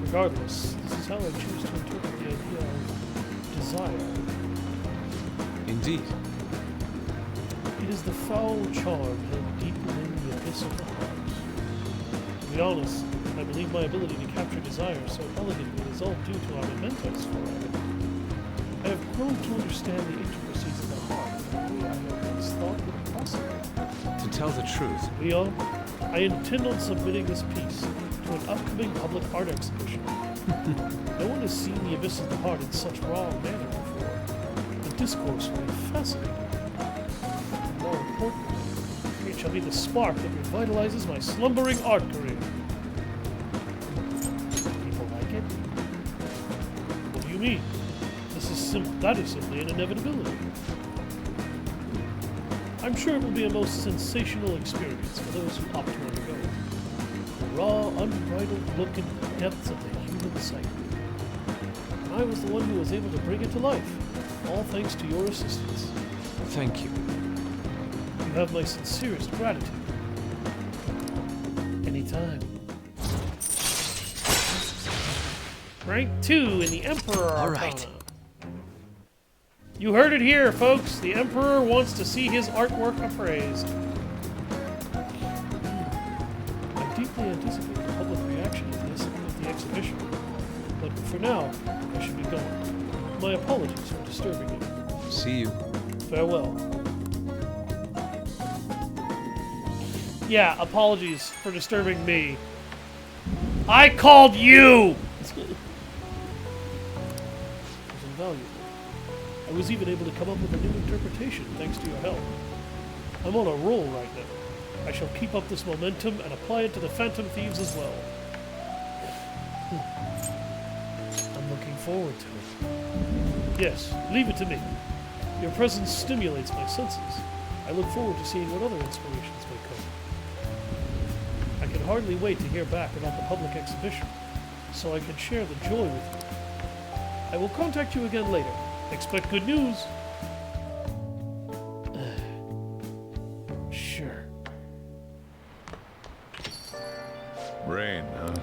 Regardless, this is how I choose to interpret the idea of desire. Indeed. It is the foul charm held deep within the abyss of the heart. To be honest, I believe my ability to capture desire so elegantly is all due to our mementos forever. I have grown to understand the intricacies of the heart in a way I have once thought would possible. To tell the truth, Leon, I intend on submitting this piece to an upcoming public art exhibition. No one has seen the abyss of the heart in such raw manner before. The discourse will be fascinating. More importantly, it shall be the spark that revitalizes my slumbering art career. People like it? What do you mean? That is simply an inevitability. I'm sure it will be a most sensational experience for those who opt to undergo it. A raw, unbridled look into the depths of the human psyche. I was the one who was able to bring it to life, all thanks to your assistance. thank you. You have my sincerest gratitude. Anytime. Rank 2 in the Emperor All Arcana. right. You heard it here, folks. The Emperor wants to see his artwork appraised. I deeply anticipate the public reaction of the exhibition. But for now, I should be going. My apologies for disturbing you. See you. Farewell. Yeah, apologies for disturbing me. I called you! It was invaluable. I was even able to come up with a new interpretation thanks to your help. I'm on a roll right now. I shall keep up this momentum and apply it to the Phantom Thieves as well. I'm looking forward to it. Yes, leave it to me. Your presence stimulates my senses. I look forward to seeing what other inspirations may come. I can hardly wait to hear back about the public exhibition, so I can share the joy with you. I will contact you again later. Expect good news. Sure. Rain, huh?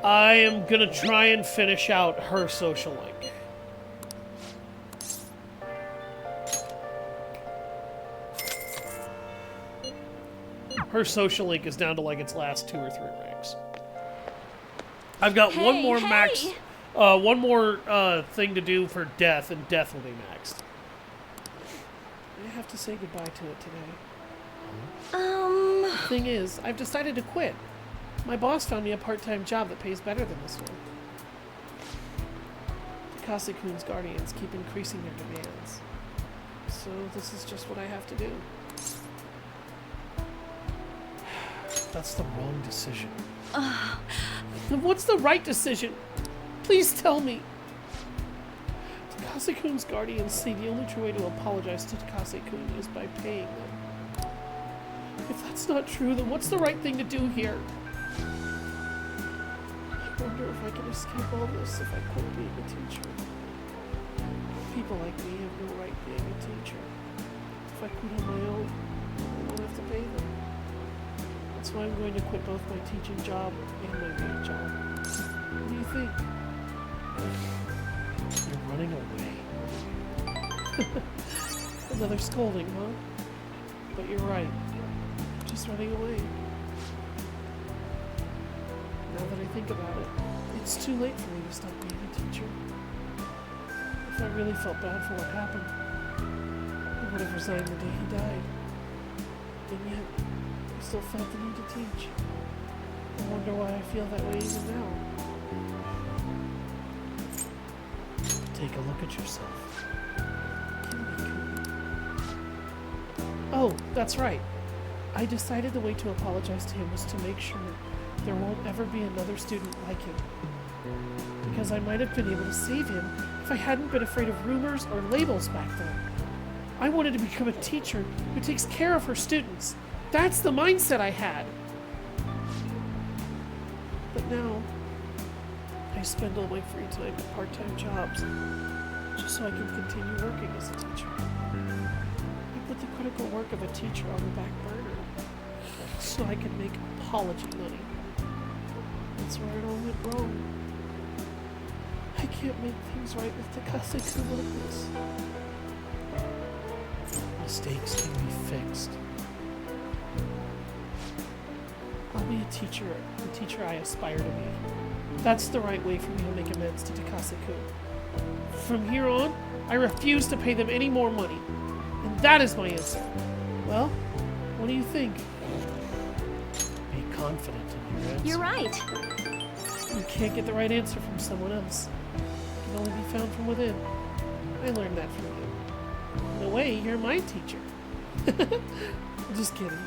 I am gonna try and finish out her social link. Her social link is down to like its last 2 or 3 ranks. I've got one more max, one more thing to do for Death, and Death will be maxed. I have to say goodbye to it today. The thing is, I've decided to quit. My boss found me a part-time job that pays better than this one. Takase-kun's guardians keep increasing their demands. So this is just what I have to do. That's the wrong decision. What's the right decision? Please tell me. Takase-kun's guardians say the only true way to apologize to Takase-kun is by paying them. If that's not true, then what's the right thing to do here? I wonder if I can escape all this if I quit being a teacher. People like me have no right being a teacher. If I quit on my own, I won't have to pay them. That's why I'm going to quit both my teaching job and my main job. What do you think? You're running away. Another scolding, huh? But you're right. I'm just running away. Now that I think about it, it's too late for me to stop being a teacher. If I really felt bad for what happened, I would have resigned the day he died. And yet, I still felt the need to teach. I wonder why I feel that way even now. Take a look at yourself. Oh, that's right. I decided the way to apologize to him was to make sure there won't ever be another student like him. Because I might have been able to save him if I hadn't been afraid of rumors or labels back then. I wanted to become a teacher who takes care of her students. That's the mindset I had. But now, I spend all my free time at part-time jobs just so I can continue working as a teacher. I put the critical work of a teacher on the back burner so I can make apology money. That's where it all went wrong. I can't make things right with Takase-kun like this. Mistakes can be fixed. I'll be a teacher, the teacher I aspire to be. That's the right way for me to make amends to Takase-kun. From here on, I refuse to pay them any more money. And that is my answer. Well, what do you think? Be confident in your answer. You're right. You can't get the right answer from someone else. It can only be found from within. I learned that from you. In a way, you're my teacher. Just kidding.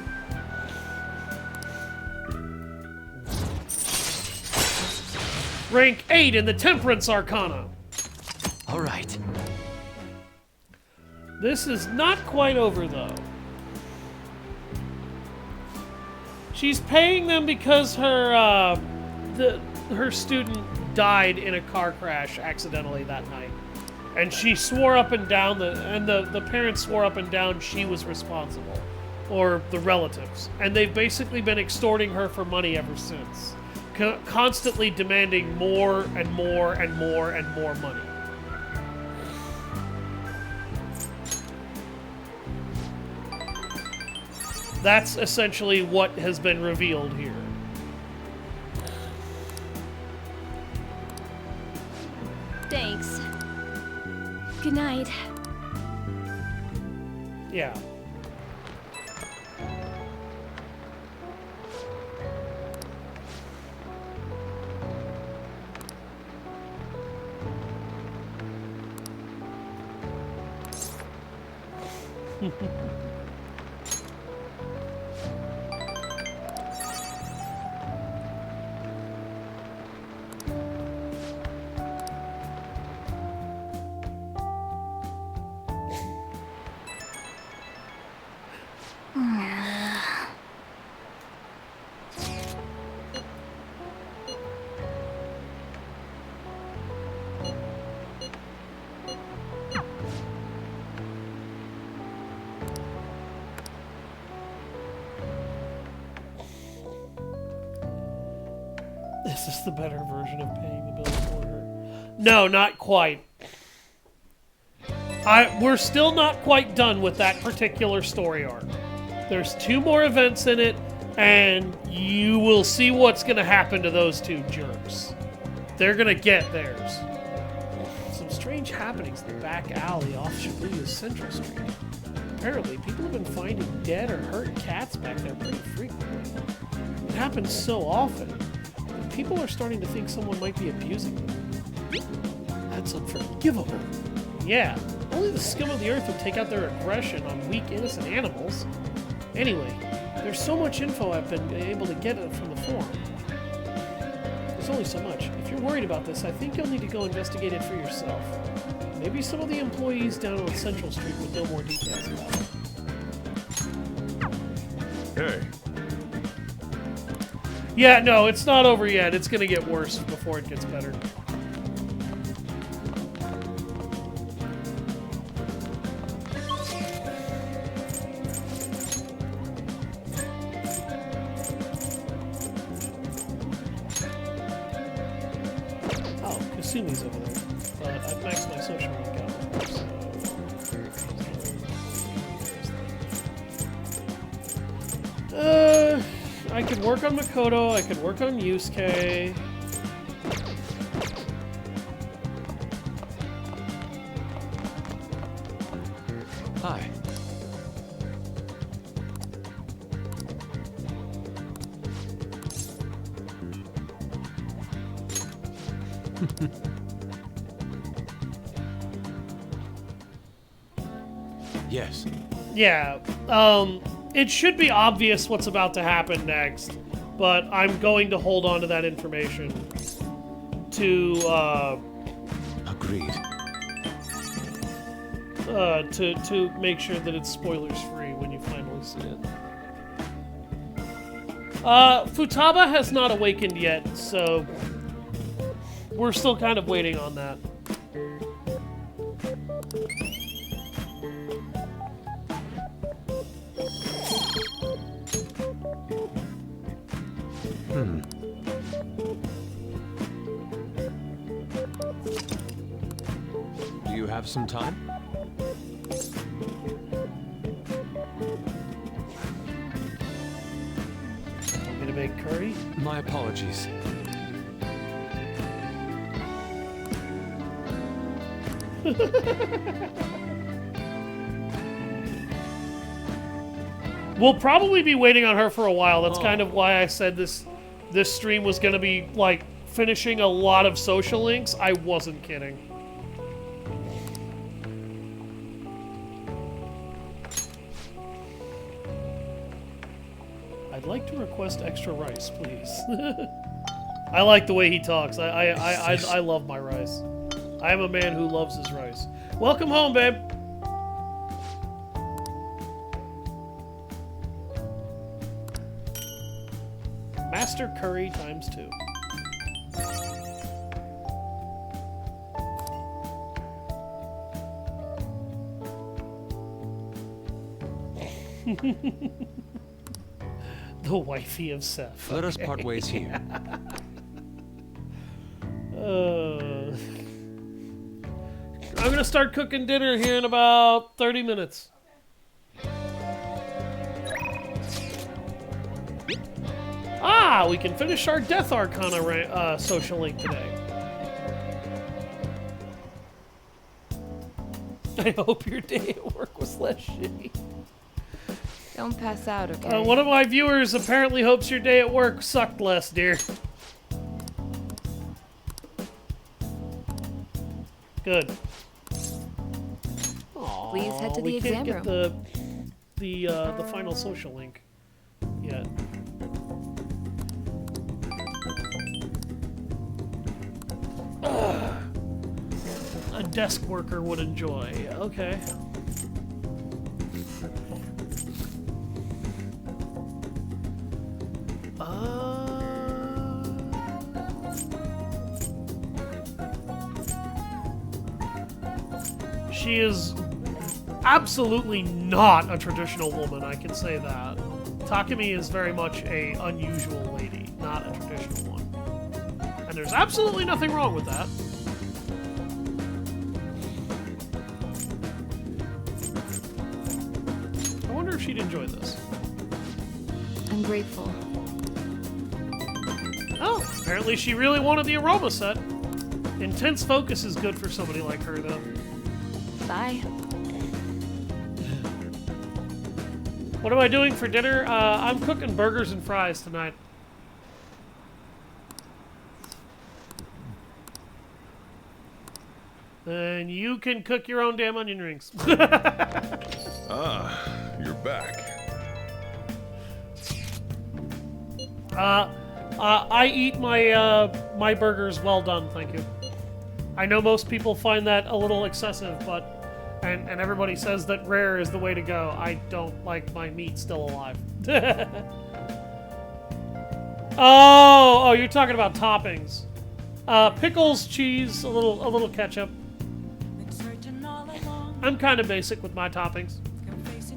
Rank 8 in the Temperance Arcana. All right. This is not quite over, though. She's paying them because her student died in a car crash accidentally that night, and she swore up and down the parents swore up and down she was responsible, or the relatives, and they've basically been extorting her for money ever since, constantly demanding more and more and more and more money. That's essentially what has been revealed here. Thanks. Good night. Yeah. Is this the better version of paying the bill for her? No, not quite. We're still not quite done with that particular story arc. There's 2 more events in it, and you will see what's going to happen to those 2 jerks. They're going to get theirs. Some strange happenings in the back alley off Shibuya Central Street. Apparently, people have been finding dead or hurt cats back there pretty frequently. It happens so often. People are starting to think someone might be abusing them. That's unforgivable. Yeah, only the scum of the earth would take out their aggression on weak, innocent animals. Anyway, there's so much info I've been able to get from the forum. There's only so much. If you're worried about this, I think you'll need to go investigate it for yourself. Maybe some of the employees down on Central Street would know more details about it. Hey. Yeah, no, it's not over yet. It's gonna get worse before it gets better. Oh, Kasumi's over there. But I've maxed my social link out. So... I could work on Makoto, I could work on Yusuke. Hi. Yes. Yeah, it should be obvious what's about to happen next, but I'm going to hold on to that information to, Agreed. to make sure that it's spoilers free when you finally see it. Futaba has not awakened yet, so we're still kind of waiting on that. Do you have some time? Want me to make curry? My apologies. We'll probably be waiting on her for a while. That's kind of why I said this stream was going to be, like, finishing a lot of social links. I wasn't kidding. I'd like to request extra rice, please. I like the way he talks. I love my rice. I am a man who loves his rice. Welcome home, babe. Master curry times 2. The wifey of Seth. Let us part ways here. I'm gonna start cooking dinner here in about 30 minutes. Ah, we can finish our Death Arcana social link today. I hope your day at work was less shitty. Don't pass out, okay? One of my viewers apparently hopes your day at work sucked less, dear. Good. Aww, Please head to the we exam can't room. get the final social link yet. A desk worker would enjoy. Okay. She is absolutely not a traditional woman, I can say that. Takumi is very much a unusual lady, not a traditional one. And there's absolutely nothing wrong with that. I wonder if she'd enjoy this. I'm grateful. Oh, apparently she really wanted the aroma set. Intense focus is good for somebody like her, though. Bye. What am I doing for dinner? I'm cooking burgers and fries tonight. And you can cook your own damn onion rings. Ah, you're back. I eat my my burgers well done, thank you. I know most people find that a little excessive, but and everybody says that rare is the way to go. I don't like my meat still alive. Oh, you're talking about toppings. Pickles, cheese, a little ketchup. I'm kind of basic with my toppings.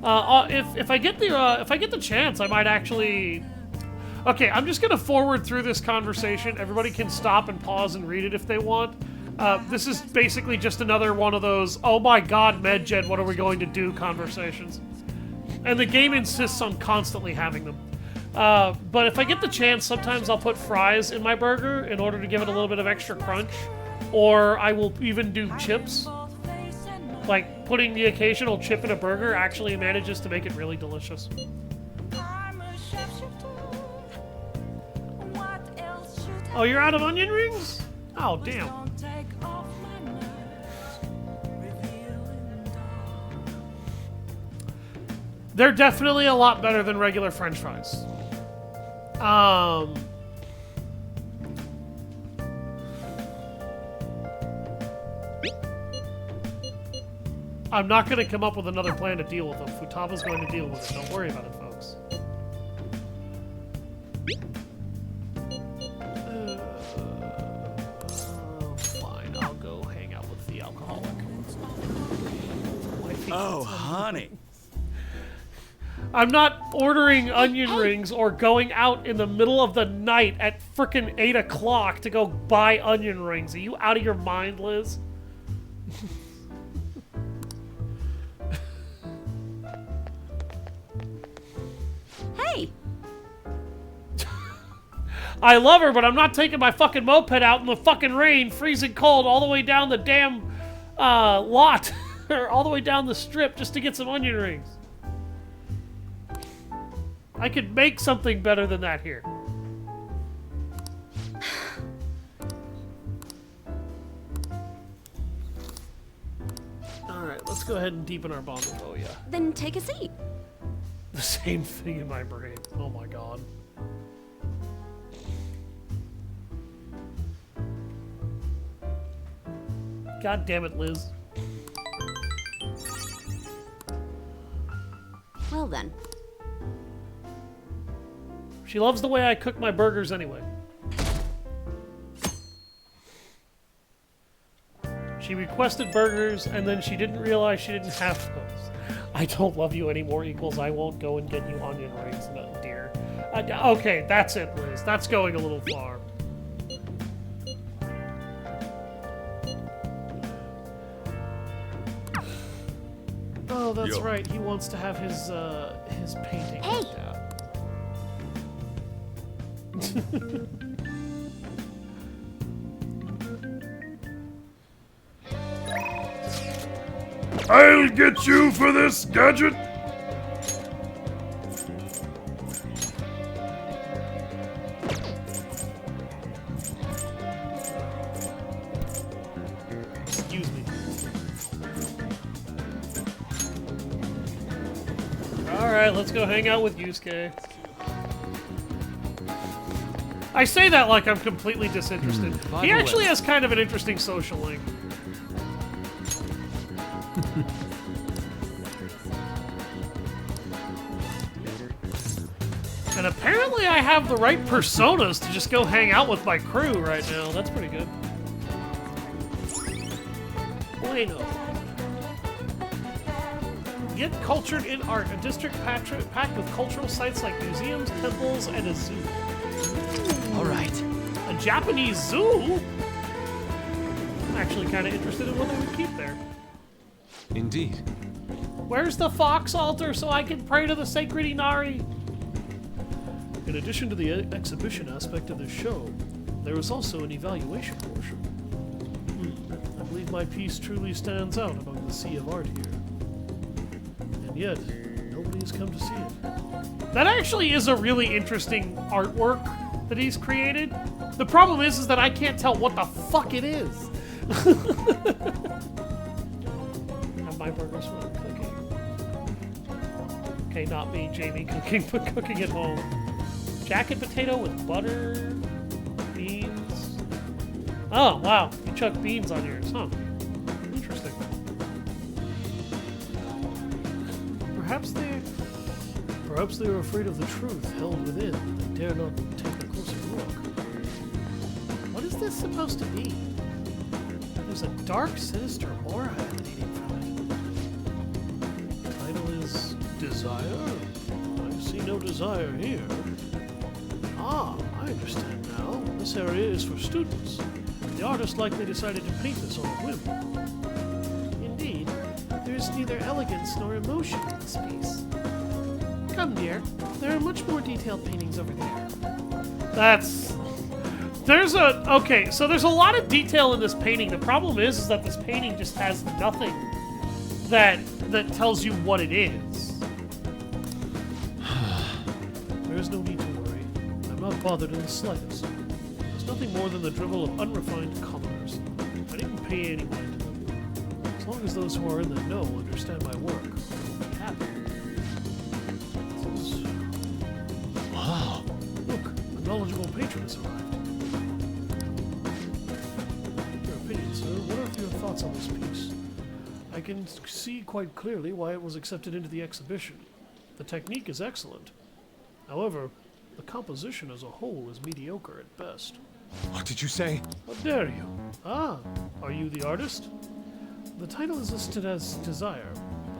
If I get the chance, I might actually. Okay, I'm just gonna forward through this conversation. Everybody can stop and pause and read it if they want. This is basically just another one of those, oh my god, MedJed, what are we going to do conversations. And the game insists on constantly having them. But if I get the chance, sometimes I'll put fries in my burger in order to give it a little bit of extra crunch. Or I will even do chips. Like, putting the occasional chip in a burger actually manages to make it really delicious. Oh, you're out of onion rings? Oh, damn. They're definitely a lot better than regular French fries. I'm not going to come up with another plan to deal with them. Futaba's going to deal with it. Don't worry about it, folks. Fine, I'll go hang out with the alcoholic. Oh, honey. I'm not ordering onion rings or going out in the middle of the night at frickin' 8 o'clock to go buy onion rings. Are you out of your mind, Liz? Hey! I love her, but I'm not taking my fucking moped out in the fucking rain, freezing cold, all the way down the damn lot, or all the way down the strip just to get some onion rings. I could make something better than that here. Alright, let's go ahead and deepen our bond with Oya. Then take a seat. The same thing in my brain. Oh my god. God damn it, Liz. Well then. She loves the way I cook my burgers anyway. She requested burgers, and then she didn't realize she didn't have those. I don't love you anymore equals I won't go and get you onion rings, no, dear. Okay, that's it, Liz. That's going a little far. Oh, that's right. He wants to have his painting looked at. I'll get you for this gadget. Excuse me. Alright, let's go hang out with Yusuke. I say that like I'm completely disinterested. He actually has kind of an interesting social link. And apparently I have the right personas to just go hang out with my crew right now. That's pretty good. Bueno. Get cultured in art. A district packed with cultural sites like museums, temples, and a zoo. All right. A Japanese zoo? I'm actually kind of interested in what they would keep there. Indeed. Where's the fox altar so I can pray to the sacred Inari? In addition to the exhibition aspect of the show, there is also an evaluation portion. I believe my piece truly stands out among the sea of art here. And yet, nobody has come to see it. That actually is a really interesting artwork that he's created. The problem is that I can't tell what the fuck it is. Have my burgers when I'm cooking. Okay, not me, Jamie, cooking, but cooking at home. Jacket potato with butter, beans. Oh, wow. You chuck beans on yours, huh? Interesting. Perhaps they are afraid of the truth held within. They dare not take a closer look. What is this supposed to be? There's a dark, sinister aura emanating from it. The title is Desire? I see no desire here. Ah, I understand now. This area is for students. The artist likely decided to paint this on a whim. Indeed, there is neither elegance nor emotion in this piece. Come, dear. There are much more detailed paintings over there. Okay, so there's a lot of detail in this painting. The problem is that this painting just has nothing that tells you what it is. There is no need to worry. I'm not bothered in the slightest. There's nothing more than the drivel of unrefined commoners. I didn't pay any mind to them. As long as those who are in the know understand my work, I'll be happy. Wow. Look, a knowledgeable patron has arrived. In your opinion, sir, what are your thoughts on this piece? I can see quite clearly why it was accepted into the exhibition. The technique is excellent. However, the composition as a whole is mediocre at best. What did you say? How dare you? Ah, are you the artist? The title is listed as Desire,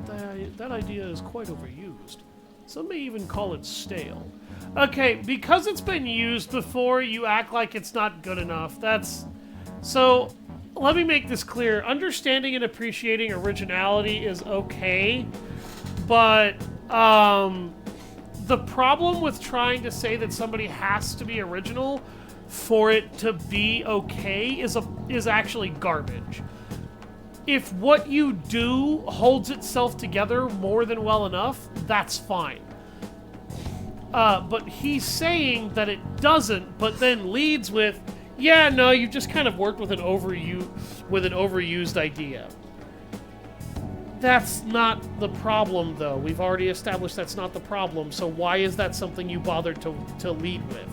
but that idea is quite overused. Some may even call it stale. Okay, because it's been used before, you act like it's not good enough. So, let me make this clear. Understanding and appreciating originality is okay, but, the problem with trying to say that somebody has to be original for it to be okay is actually garbage. If what you do holds itself together more than well enough, that's fine. But he's saying that it doesn't, but then leads with, yeah, no, you've just kind of worked with an overused idea. That's not the problem, though. We've already established that's not the problem, so why is that something you bothered to lead with?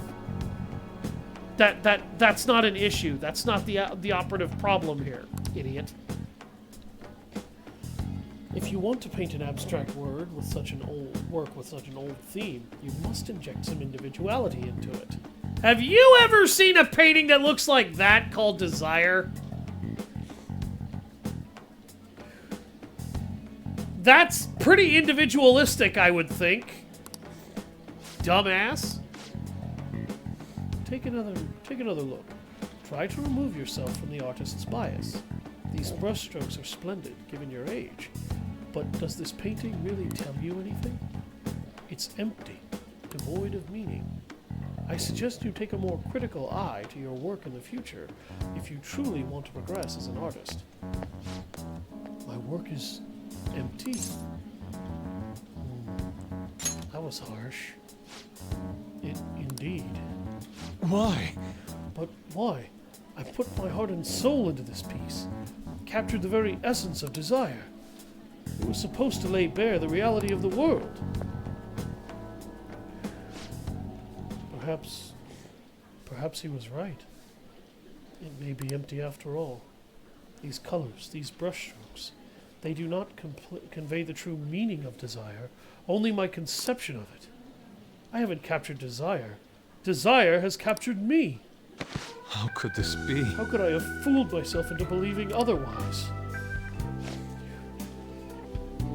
That's not an issue. That's not the operative problem here, idiot. If you want to paint an abstract work with such an old theme, you must inject some individuality into it. Have you ever seen a painting that looks like that called Desire? That's pretty individualistic, I would think. Dumbass. Take another look. Try to remove yourself from the artist's bias. These brushstrokes are splendid, given your age. But does this painting really tell you anything? It's empty, devoid of meaning. I suggest you take a more critical eye to your work in the future if you truly want to progress as an artist. My work is empty. That was harsh. Indeed. Why? But why? I put my heart and soul into this piece. Captured the very essence of desire. It was supposed to lay bare the reality of the world. Perhaps he was right. It may be empty after all. These colors, these brushstrokes, they do not convey the true meaning of desire, only my conception of it. I haven't captured desire. Desire has captured me. How could this be? How could I have fooled myself into believing otherwise?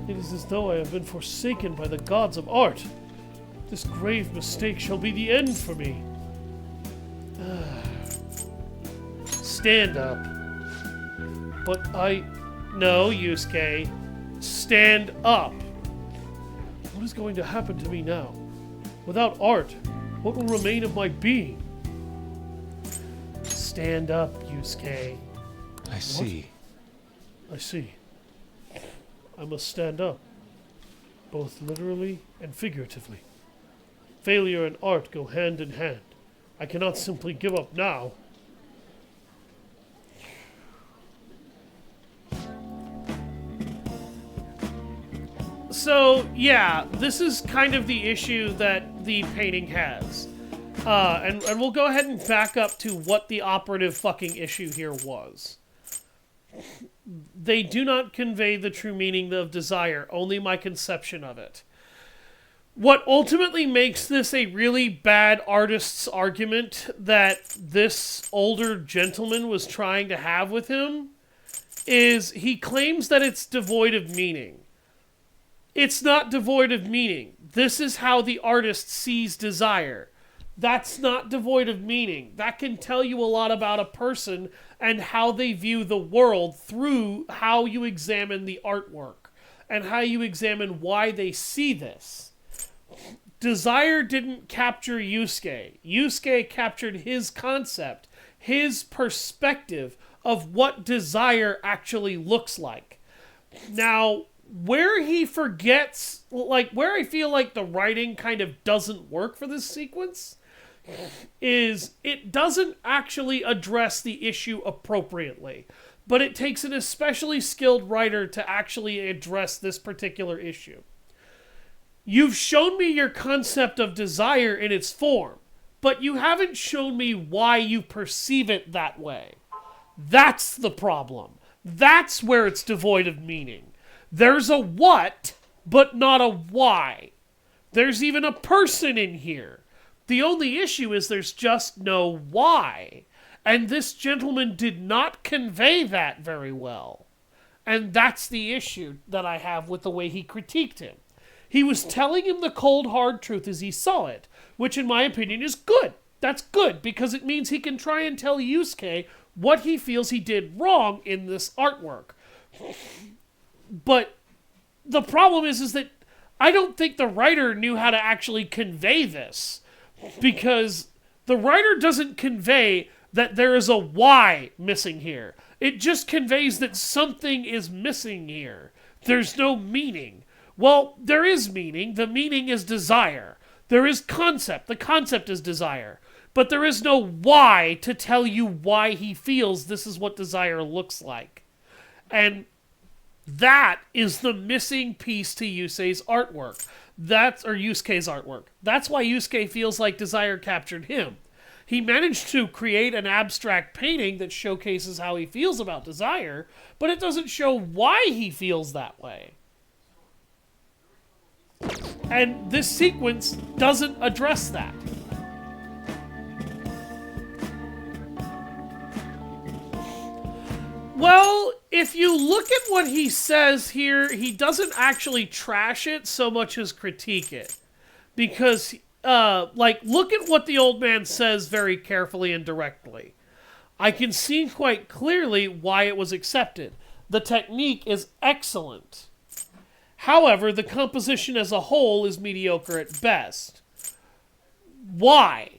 It is as though I have been forsaken by the gods of art. This grave mistake shall be the end for me. Stand up. But No, Yusuke. Stand up. What is going to happen to me now? Without art, what will remain of my being? Stand up, Yusuke. I see. What? I see. I must stand up, both literally and figuratively. Failure and art go hand in hand. I cannot simply give up now. So, yeah, this is kind of the issue that the painting has. And we'll go ahead and back up to what the operative fucking issue here was. They do not convey the true meaning of desire, only my conception of it. What ultimately makes this a really bad artist's argument that this older gentleman was trying to have with him is he claims that it's devoid of meaning. It's not devoid of meaning. This is how the artist sees desire. That's not devoid of meaning. That can tell you a lot about a person and how they view the world through how you examine the artwork and how you examine why they see this. Desire didn't capture Yusuke. Yusuke captured his concept, his perspective of what desire actually looks like. Now, where he forgets, where I feel like the writing kind of doesn't work for this sequence is it doesn't actually address the issue appropriately, but it takes an especially skilled writer to actually address this particular issue. You've shown me your concept of desire in its form, but you haven't shown me why you perceive it that way. That's the problem. That's where it's devoid of meaning. There's a what, but not a why. There's even a person in here. The only issue is there's just no why. And this gentleman did not convey that very well. And that's the issue that I have with the way he critiqued him. He was telling him the cold, hard truth as he saw it, which in my opinion is good. That's good, because it means he can try and tell Yusuke what he feels he did wrong in this artwork. But the problem is that I don't think the writer knew how to actually convey this. Because the writer doesn't convey that there is a why missing here. It just conveys that something is missing here. There's no meaning. Well, there is meaning. The meaning is desire. There is concept. The concept is desire. But there is no why to tell you why he feels this is what desire looks like. And that is the missing piece to Yusuke's artwork. Yusuke's artwork. That's why Yusuke feels like desire captured him. He managed to create an abstract painting that showcases how he feels about desire, but it doesn't show why he feels that way. And this sequence doesn't address that. Well, if you look at what he says here, he doesn't actually trash it so much as critique it. Because, look at what the old man says very carefully and directly. I can see quite clearly why it was accepted. The technique is excellent. However, the composition as a whole is mediocre at best. Why?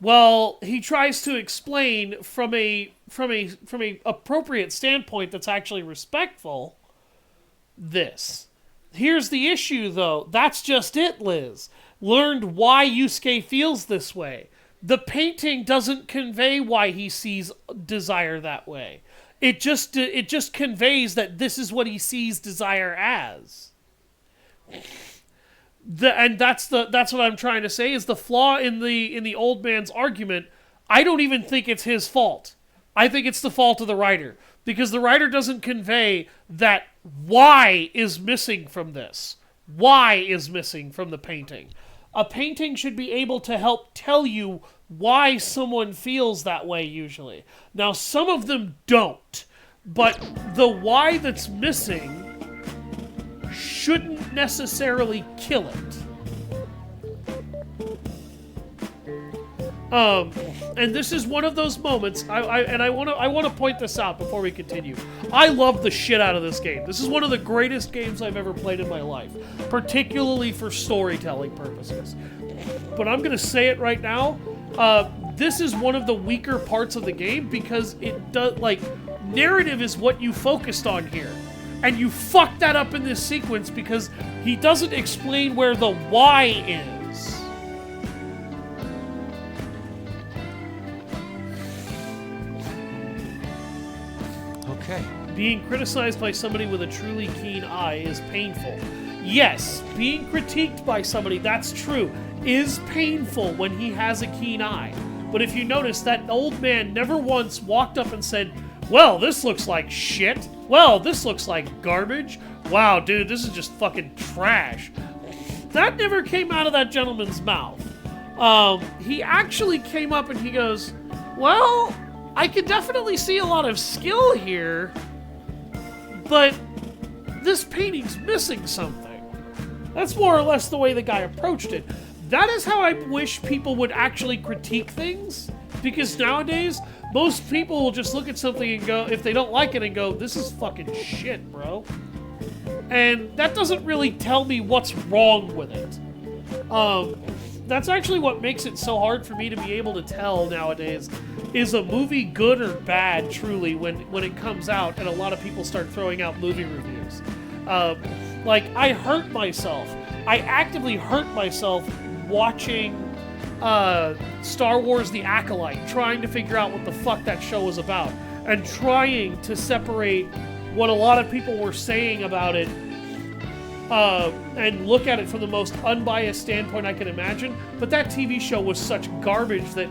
Well, he tries to explain from a appropriate standpoint that's actually respectful. This. Here's the issue, though. That's just it, Liz. Learned why Yusuke feels this way. The painting doesn't convey why he sees desire that way. It just conveys that this is what he sees desire as. And that's what I'm trying to say is the flaw in the old man's argument. I don't even think it's his fault. I think it's the fault of the writer, because the writer doesn't convey that why is missing from this. Why is missing from the painting. A painting should be able to help tell you why someone feels that way usually. Now, some of them don't, but the why that's missing shouldn't necessarily kill it. And this is one of those moments. I want to point this out before we continue. I love the shit out of this game. This is one of the greatest games I've ever played in my life, particularly for storytelling purposes. But I'm gonna say it right now. This is one of the weaker parts of the game because it does narrative is what you focused on here. And you fuck that up in this sequence because he doesn't explain where the why is. Okay. Being criticized by somebody with a truly keen eye is painful. Yes, being critiqued by somebody, that's true, is painful when he has a keen eye. But if you notice, that old man never once walked up and said, well, this looks like shit. Well, this looks like garbage. Wow, dude, this is just fucking trash. That never came out of that gentleman's mouth. He actually came up and he goes, well, I can definitely see a lot of skill here, but this painting's missing something. That's more or less the way the guy approached it. That is how I wish people would actually critique things, because nowadays, most people will just look at something and go, if they don't like it, and go, this is fucking shit, bro. And that doesn't really tell me what's wrong with it. That's actually what makes it so hard for me to be able to tell nowadays, is a movie good or bad, truly, when it comes out and a lot of people start throwing out movie reviews. I hurt myself. I actively hurt myself watching Star Wars The Acolyte, trying to figure out what the fuck that show was about, and trying to separate what a lot of people were saying about it and look at it from the most unbiased standpoint I can imagine. But that TV show was such garbage that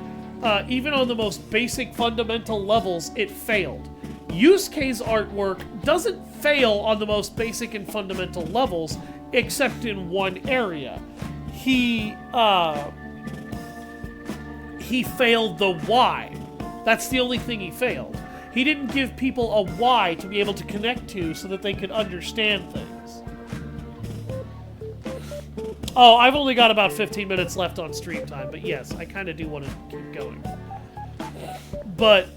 even on the most basic fundamental levels, it failed. Yusuke's artwork doesn't fail on the most basic and fundamental levels, except in one area. He failed the why. That's the only thing he failed. He didn't give people a why to be able to connect to so that they could understand things. Oh, I've only got about 15 minutes left on stream time, but yes, I kind of do want to keep going. But,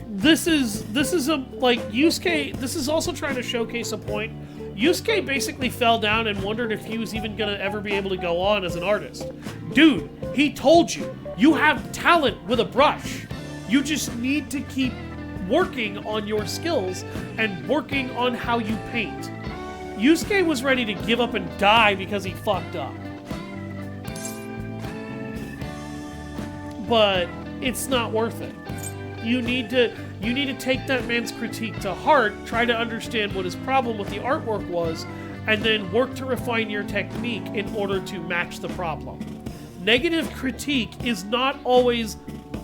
this is Yusuke, this is also trying to showcase a point. Yusuke basically fell down and wondered if he was even gonna ever be able to go on as an artist. Dude, he told you, you have talent with a brush. You just need to keep working on your skills and working on how you paint. Yusuke was ready to give up and die because he fucked up. But it's not worth it. You need to take that man's critique to heart, try to understand what his problem with the artwork was, and then work to refine your technique in order to match the problem. Negative critique is not always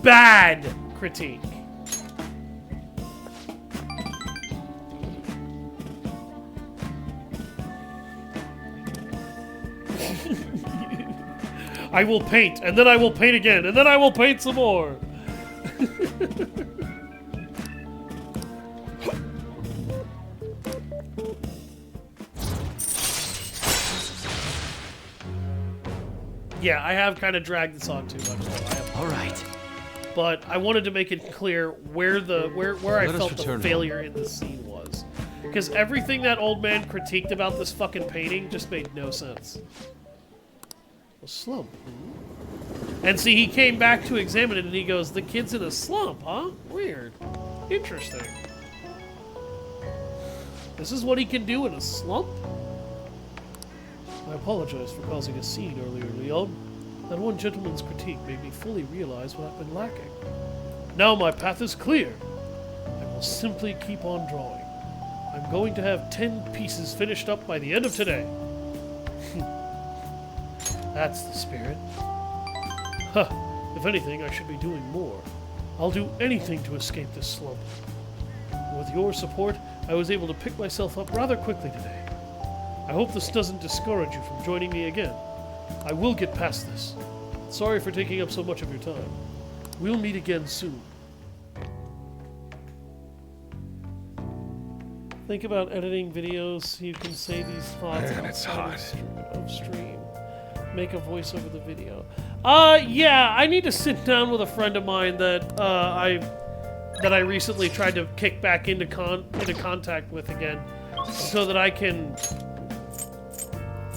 bad critique. I will paint, and then I will paint again, and then I will paint some more. Yeah, I have kind of dragged this on too much. All right. But I wanted to make it clear where I felt the failure in the scene was. Because everything that old man critiqued about this fucking painting just made no sense. A slump. Hmm? And see, he came back to examine it and he goes, the kid's in a slump, huh? Weird. Interesting. This is what he can do in a slump? I apologize for causing a scene earlier, Leon. That one gentleman's critique made me fully realize what I've been lacking. Now my path is clear. I will simply keep on drawing. I'm going to have 10 pieces finished up by the end of today. That's the spirit. Huh. If anything, I should be doing more. I'll do anything to escape this slump. With your support, I was able to pick myself up rather quickly today. I hope this doesn't discourage you from joining me again. I will get past this. Sorry for taking up so much of your time. We'll meet again soon. Think about editing videos so you can say these thoughts outside of stream. Make a voice over the video. Yeah, I need to sit down with a friend of mine that I recently tried to kick back into contact with again, so that I can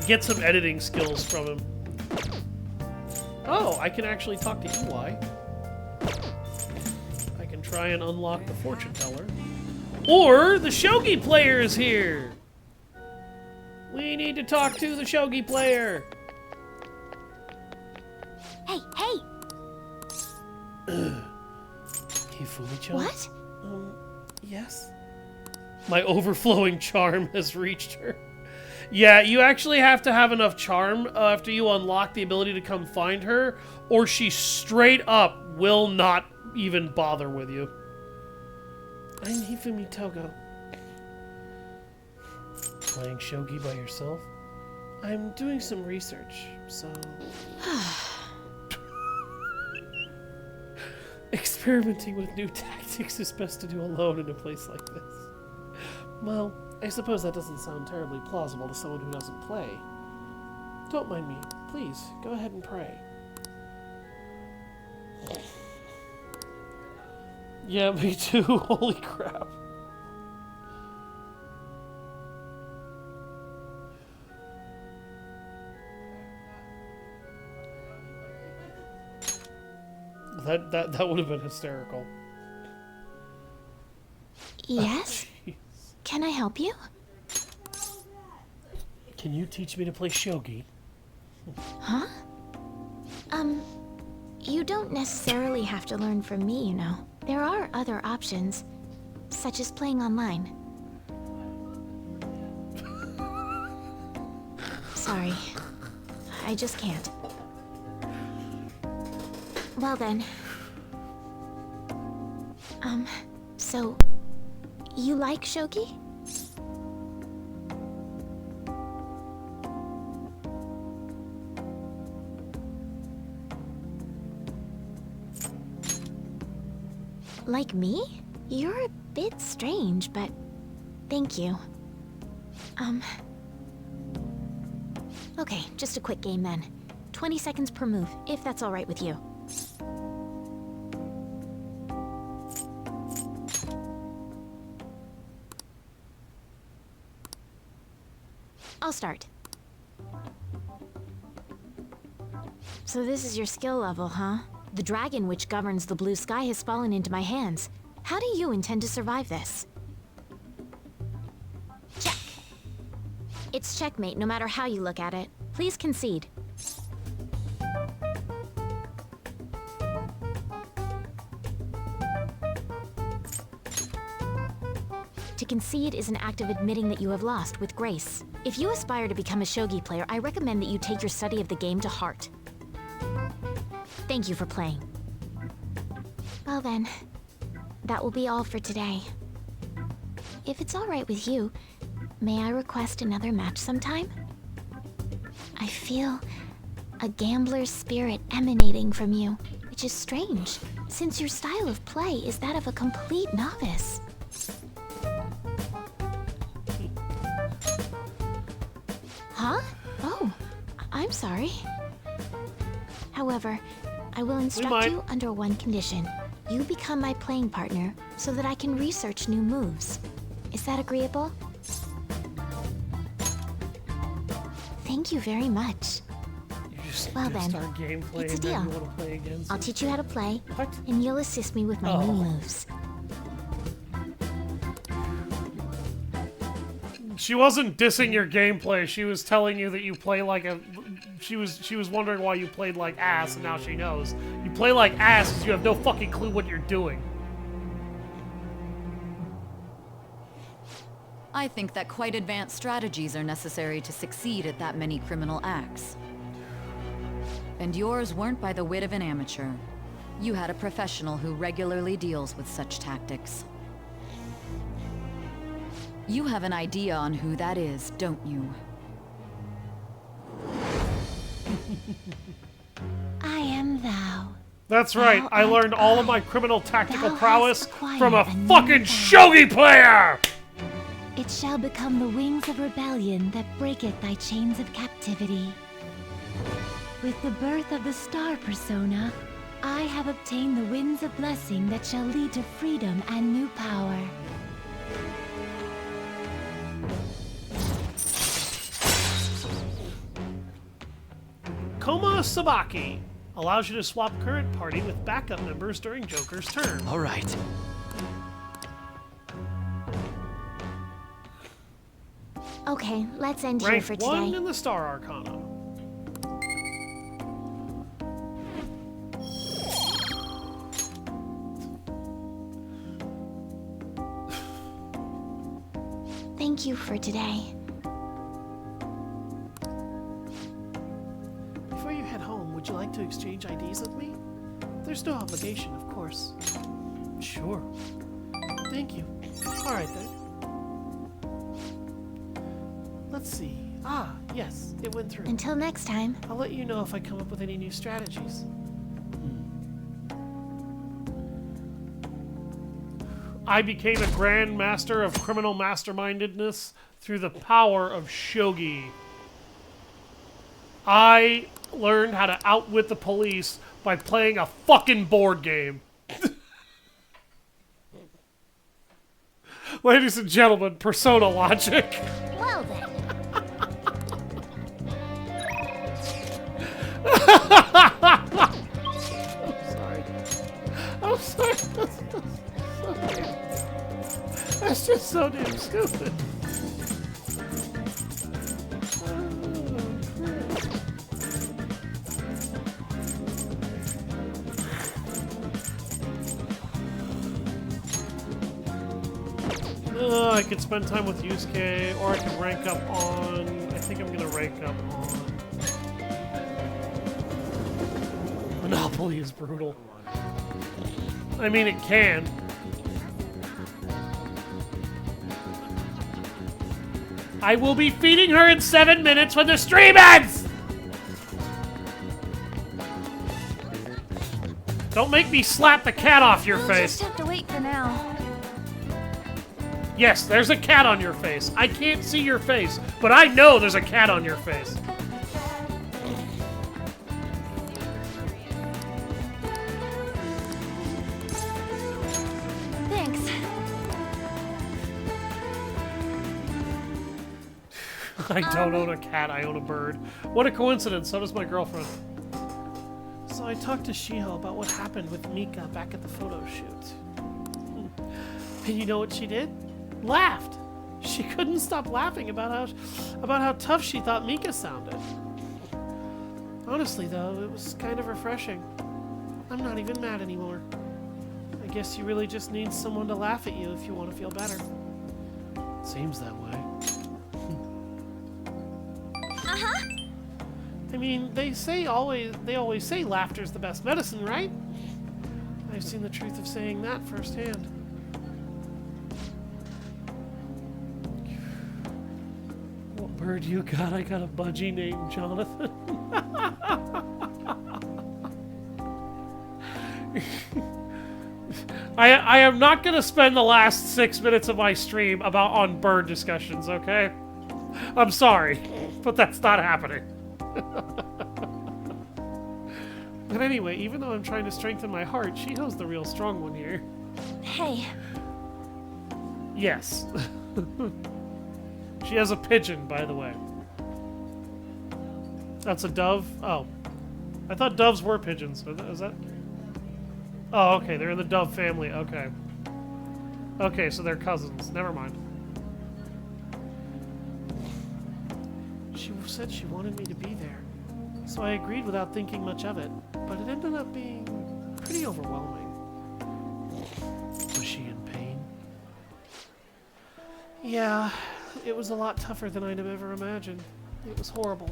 get some editing skills from him. Oh, I can actually talk to EY. I can try and unlock the fortune teller. Or the shogi player is here. We need to talk to the shogi player. Hey, hey! Hifumi-chan? What? Yes? My overflowing charm has reached her. Yeah, you actually have to have enough charm after you unlock the ability to come find her, or she straight up will not even bother with you. I'm Hifumi Togo. Playing shogi by yourself? I'm doing some research, so... Experimenting with new tactics is best to do alone in a place like this. Well, I suppose that doesn't sound terribly plausible to someone who doesn't play. Don't mind me. Please, go ahead and pray. Yeah, me too. Holy crap. That would have been hysterical. Yes? Oh, can I help you? Can you teach me to play shogi? Huh? You don't necessarily have to learn from me, you know. There are other options, such as playing online. Sorry. I just can't. Well then. So, you like shogi? Like me? You're a bit strange, but thank you. Okay, just a quick game then. 20 seconds per move, if that's all right with you. I'll start. So this is your skill level, huh? The dragon which governs the blue sky has fallen into my hands. How do you intend to survive this? Check. It's checkmate no matter how you look at it. Please concede. To concede is an act of admitting that you have lost with grace. If you aspire to become a shogi player, I recommend that you take your study of the game to heart. Thank you for playing. Well then, that will be all for today. If it's all right with you, may I request another match sometime? I feel a gambler's spirit emanating from you, which is strange, since your style of play is that of a complete novice. Huh? Oh, I'm sorry. However, I will instruct you under one condition. You become my playing partner so that I can research new moves. Is that agreeable? Thank you very much. Well then, Start gameplay it's a and then deal. you want to play again. I'll teach you how to play, What? and you'll assist me with my new moves. She wasn't dissing your gameplay. She was telling you that you play like a. She was wondering why you played like ass, and now she knows. You play like ass because you have no fucking clue what you're doing. I think that quite advanced strategies are necessary to succeed at that many criminal acts. And yours weren't by the wit of an amateur. You had a professional who regularly deals with such tactics. You have an idea on who that is, don't you? I am thou. That's right. Thou I art learned all of I. my criminal tactical Thou prowess hast acquired from a a new fucking power. shogi player. It shall become the wings of rebellion that breaketh thy chains of captivity. With the birth of the star persona, I have obtained the winds of blessing that shall lead to freedom and new power. Koma Sabaki allows you to swap current party with backup members during Joker's turn. All right. Okay, let's end here Rank for 1 today. in the Star Arcana. Thank you for today. Before you head home, would you like to exchange IDs with me? There's no obligation, of course. Sure. Thank you. Alright then. Let's see. Ah, yes, it went through. Until next time. I'll let you know if I come up with any new strategies. I became a Grand Master of Criminal Mastermindedness through the power of Shogi. I learned how to outwit the police by playing a fucking board game. Ladies and gentlemen, Persona logic. Well then. I'm sorry. That's just so damn stupid. I could spend time with Yusuke, or I could rank up on... I think I'm gonna rank up on... Monopoly is brutal. I mean, it can. I will be feeding her in 7 minutes when the stream ends! Don't make me slap the cat off your We'll face. just have to wait for now. Yes, there's a cat on your face. I can't see your face, but I know there's a cat on your face. Thanks. I don't own a cat, I own a bird. What a coincidence, so does my girlfriend. So I talked to Shiho about what happened with Mika back at the photo shoot. And you know what she did? Laughed. She couldn't stop laughing about how tough she thought Mika sounded. Honestly though, it was kind of refreshing. I'm not even mad anymore. I guess you really just need someone to laugh at you if you want to feel better. Seems that way. Uh-huh. I mean, they always say laughter's the best medicine, right? I've seen the truth of saying that firsthand. What bird you got? I got a budgie named Jonathan. I am not gonna spend the last 6 minutes of my stream on bird discussions, okay? I'm sorry, but that's not happening. But anyway, even though I'm trying to strengthen my heart, Shiho's the real strong one here. Hey. Yes. She has a pigeon, by the way. That's a dove? Oh. I thought doves were pigeons. Is that? Oh, okay. They're in the dove family. Okay. Okay, so they're cousins. Never mind. She said she wanted me to be there, so I agreed without thinking much of it. But it ended up being pretty overwhelming. Was she in pain? Yeah, it was a lot tougher than I'd have ever imagined. It was horrible.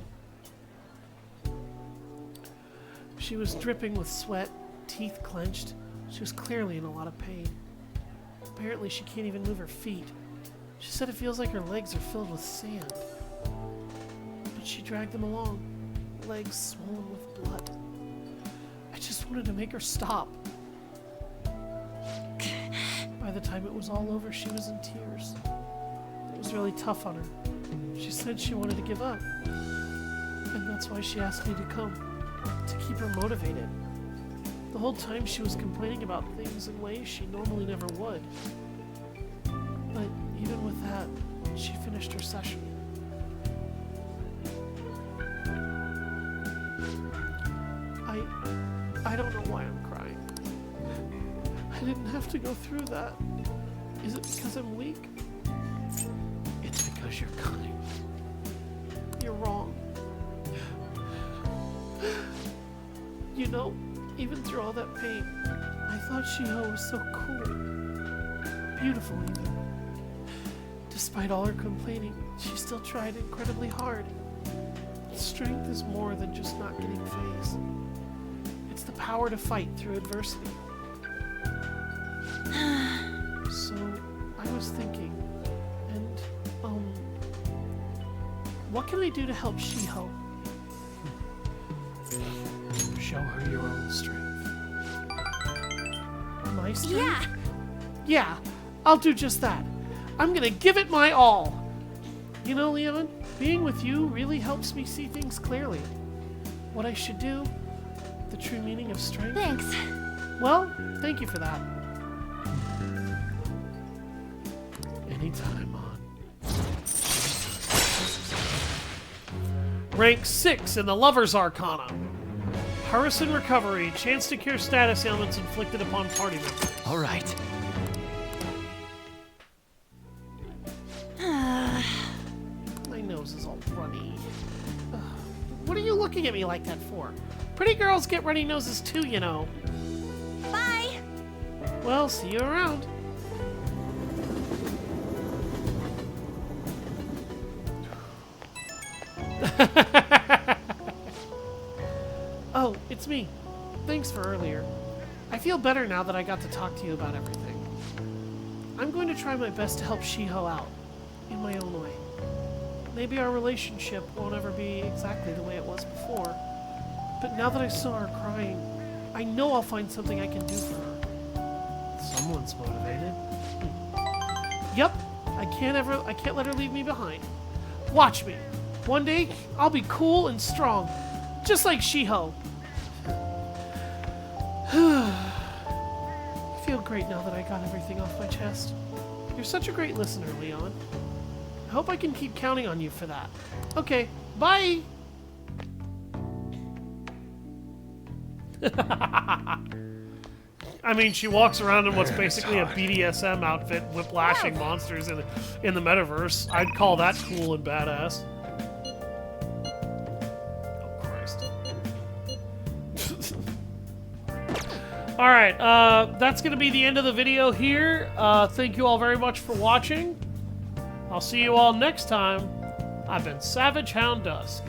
She was dripping with sweat, teeth clenched. She was clearly in a lot of pain. Apparently she can't even move her feet. She said it feels like her legs are filled with sand. But she dragged them along, legs swollen with blood. I just wanted to make her stop. By the time it was all over, she was in tears. It was really tough on her. She said she wanted to give up. And that's why she asked me to come, to keep her motivated. The whole time she was complaining about things in ways she normally never would. But even with that, she finished her session. I don't know why I'm crying. I didn't have to go through that. Is it because I'm weak? It's because you're kind. You're wrong. You know, even through all that pain, I thought Shiho was so cool. Beautiful, even. Despite all her complaining, she still tried incredibly hard. Strength is more than just not getting phased. It's the power to fight through adversity. So, I was thinking, and, what can I do to help Shiho? Show her your own strength. My strength? Yeah. Yeah, I'll do just that. I'm gonna give it my all. You know, Leon, being with you really helps me see things clearly. What I should do, the true meaning of strength. Thanks. Well, thank you for that. Anytime, on. Rank 6 in the Lover's Arcana. Harrison Recovery. Chance to cure status ailments inflicted upon party members. All right. My nose is all runny. What are you looking at me like that for? Pretty girls get runny noses too, you know. Bye! Well, see you around. Oh, it's me. Thanks for earlier. I feel better now that I got to talk to you about everything. I'm going to try my best to help Shiho out, in my own way. Maybe our relationship won't ever be exactly the way it was before, but now that I saw her crying, I know I'll find something I can do for her. Someone's motivated. Yep, I can't let her leave me behind. Watch me. One day, I'll be cool and strong, just like Shiho. I feel great now that I got everything off my chest. You're such a great listener, Leon. I hope I can keep counting on you for that. Okay, bye! I mean, she walks around in what's basically a BDSM outfit, whiplashing monsters in the metaverse. I'd call that cool and badass. Oh, Christ. Alright, that's going to be the end of the video here. Thank you all very much for watching. I'll see you all next time. I've been Savage Hound Dusk.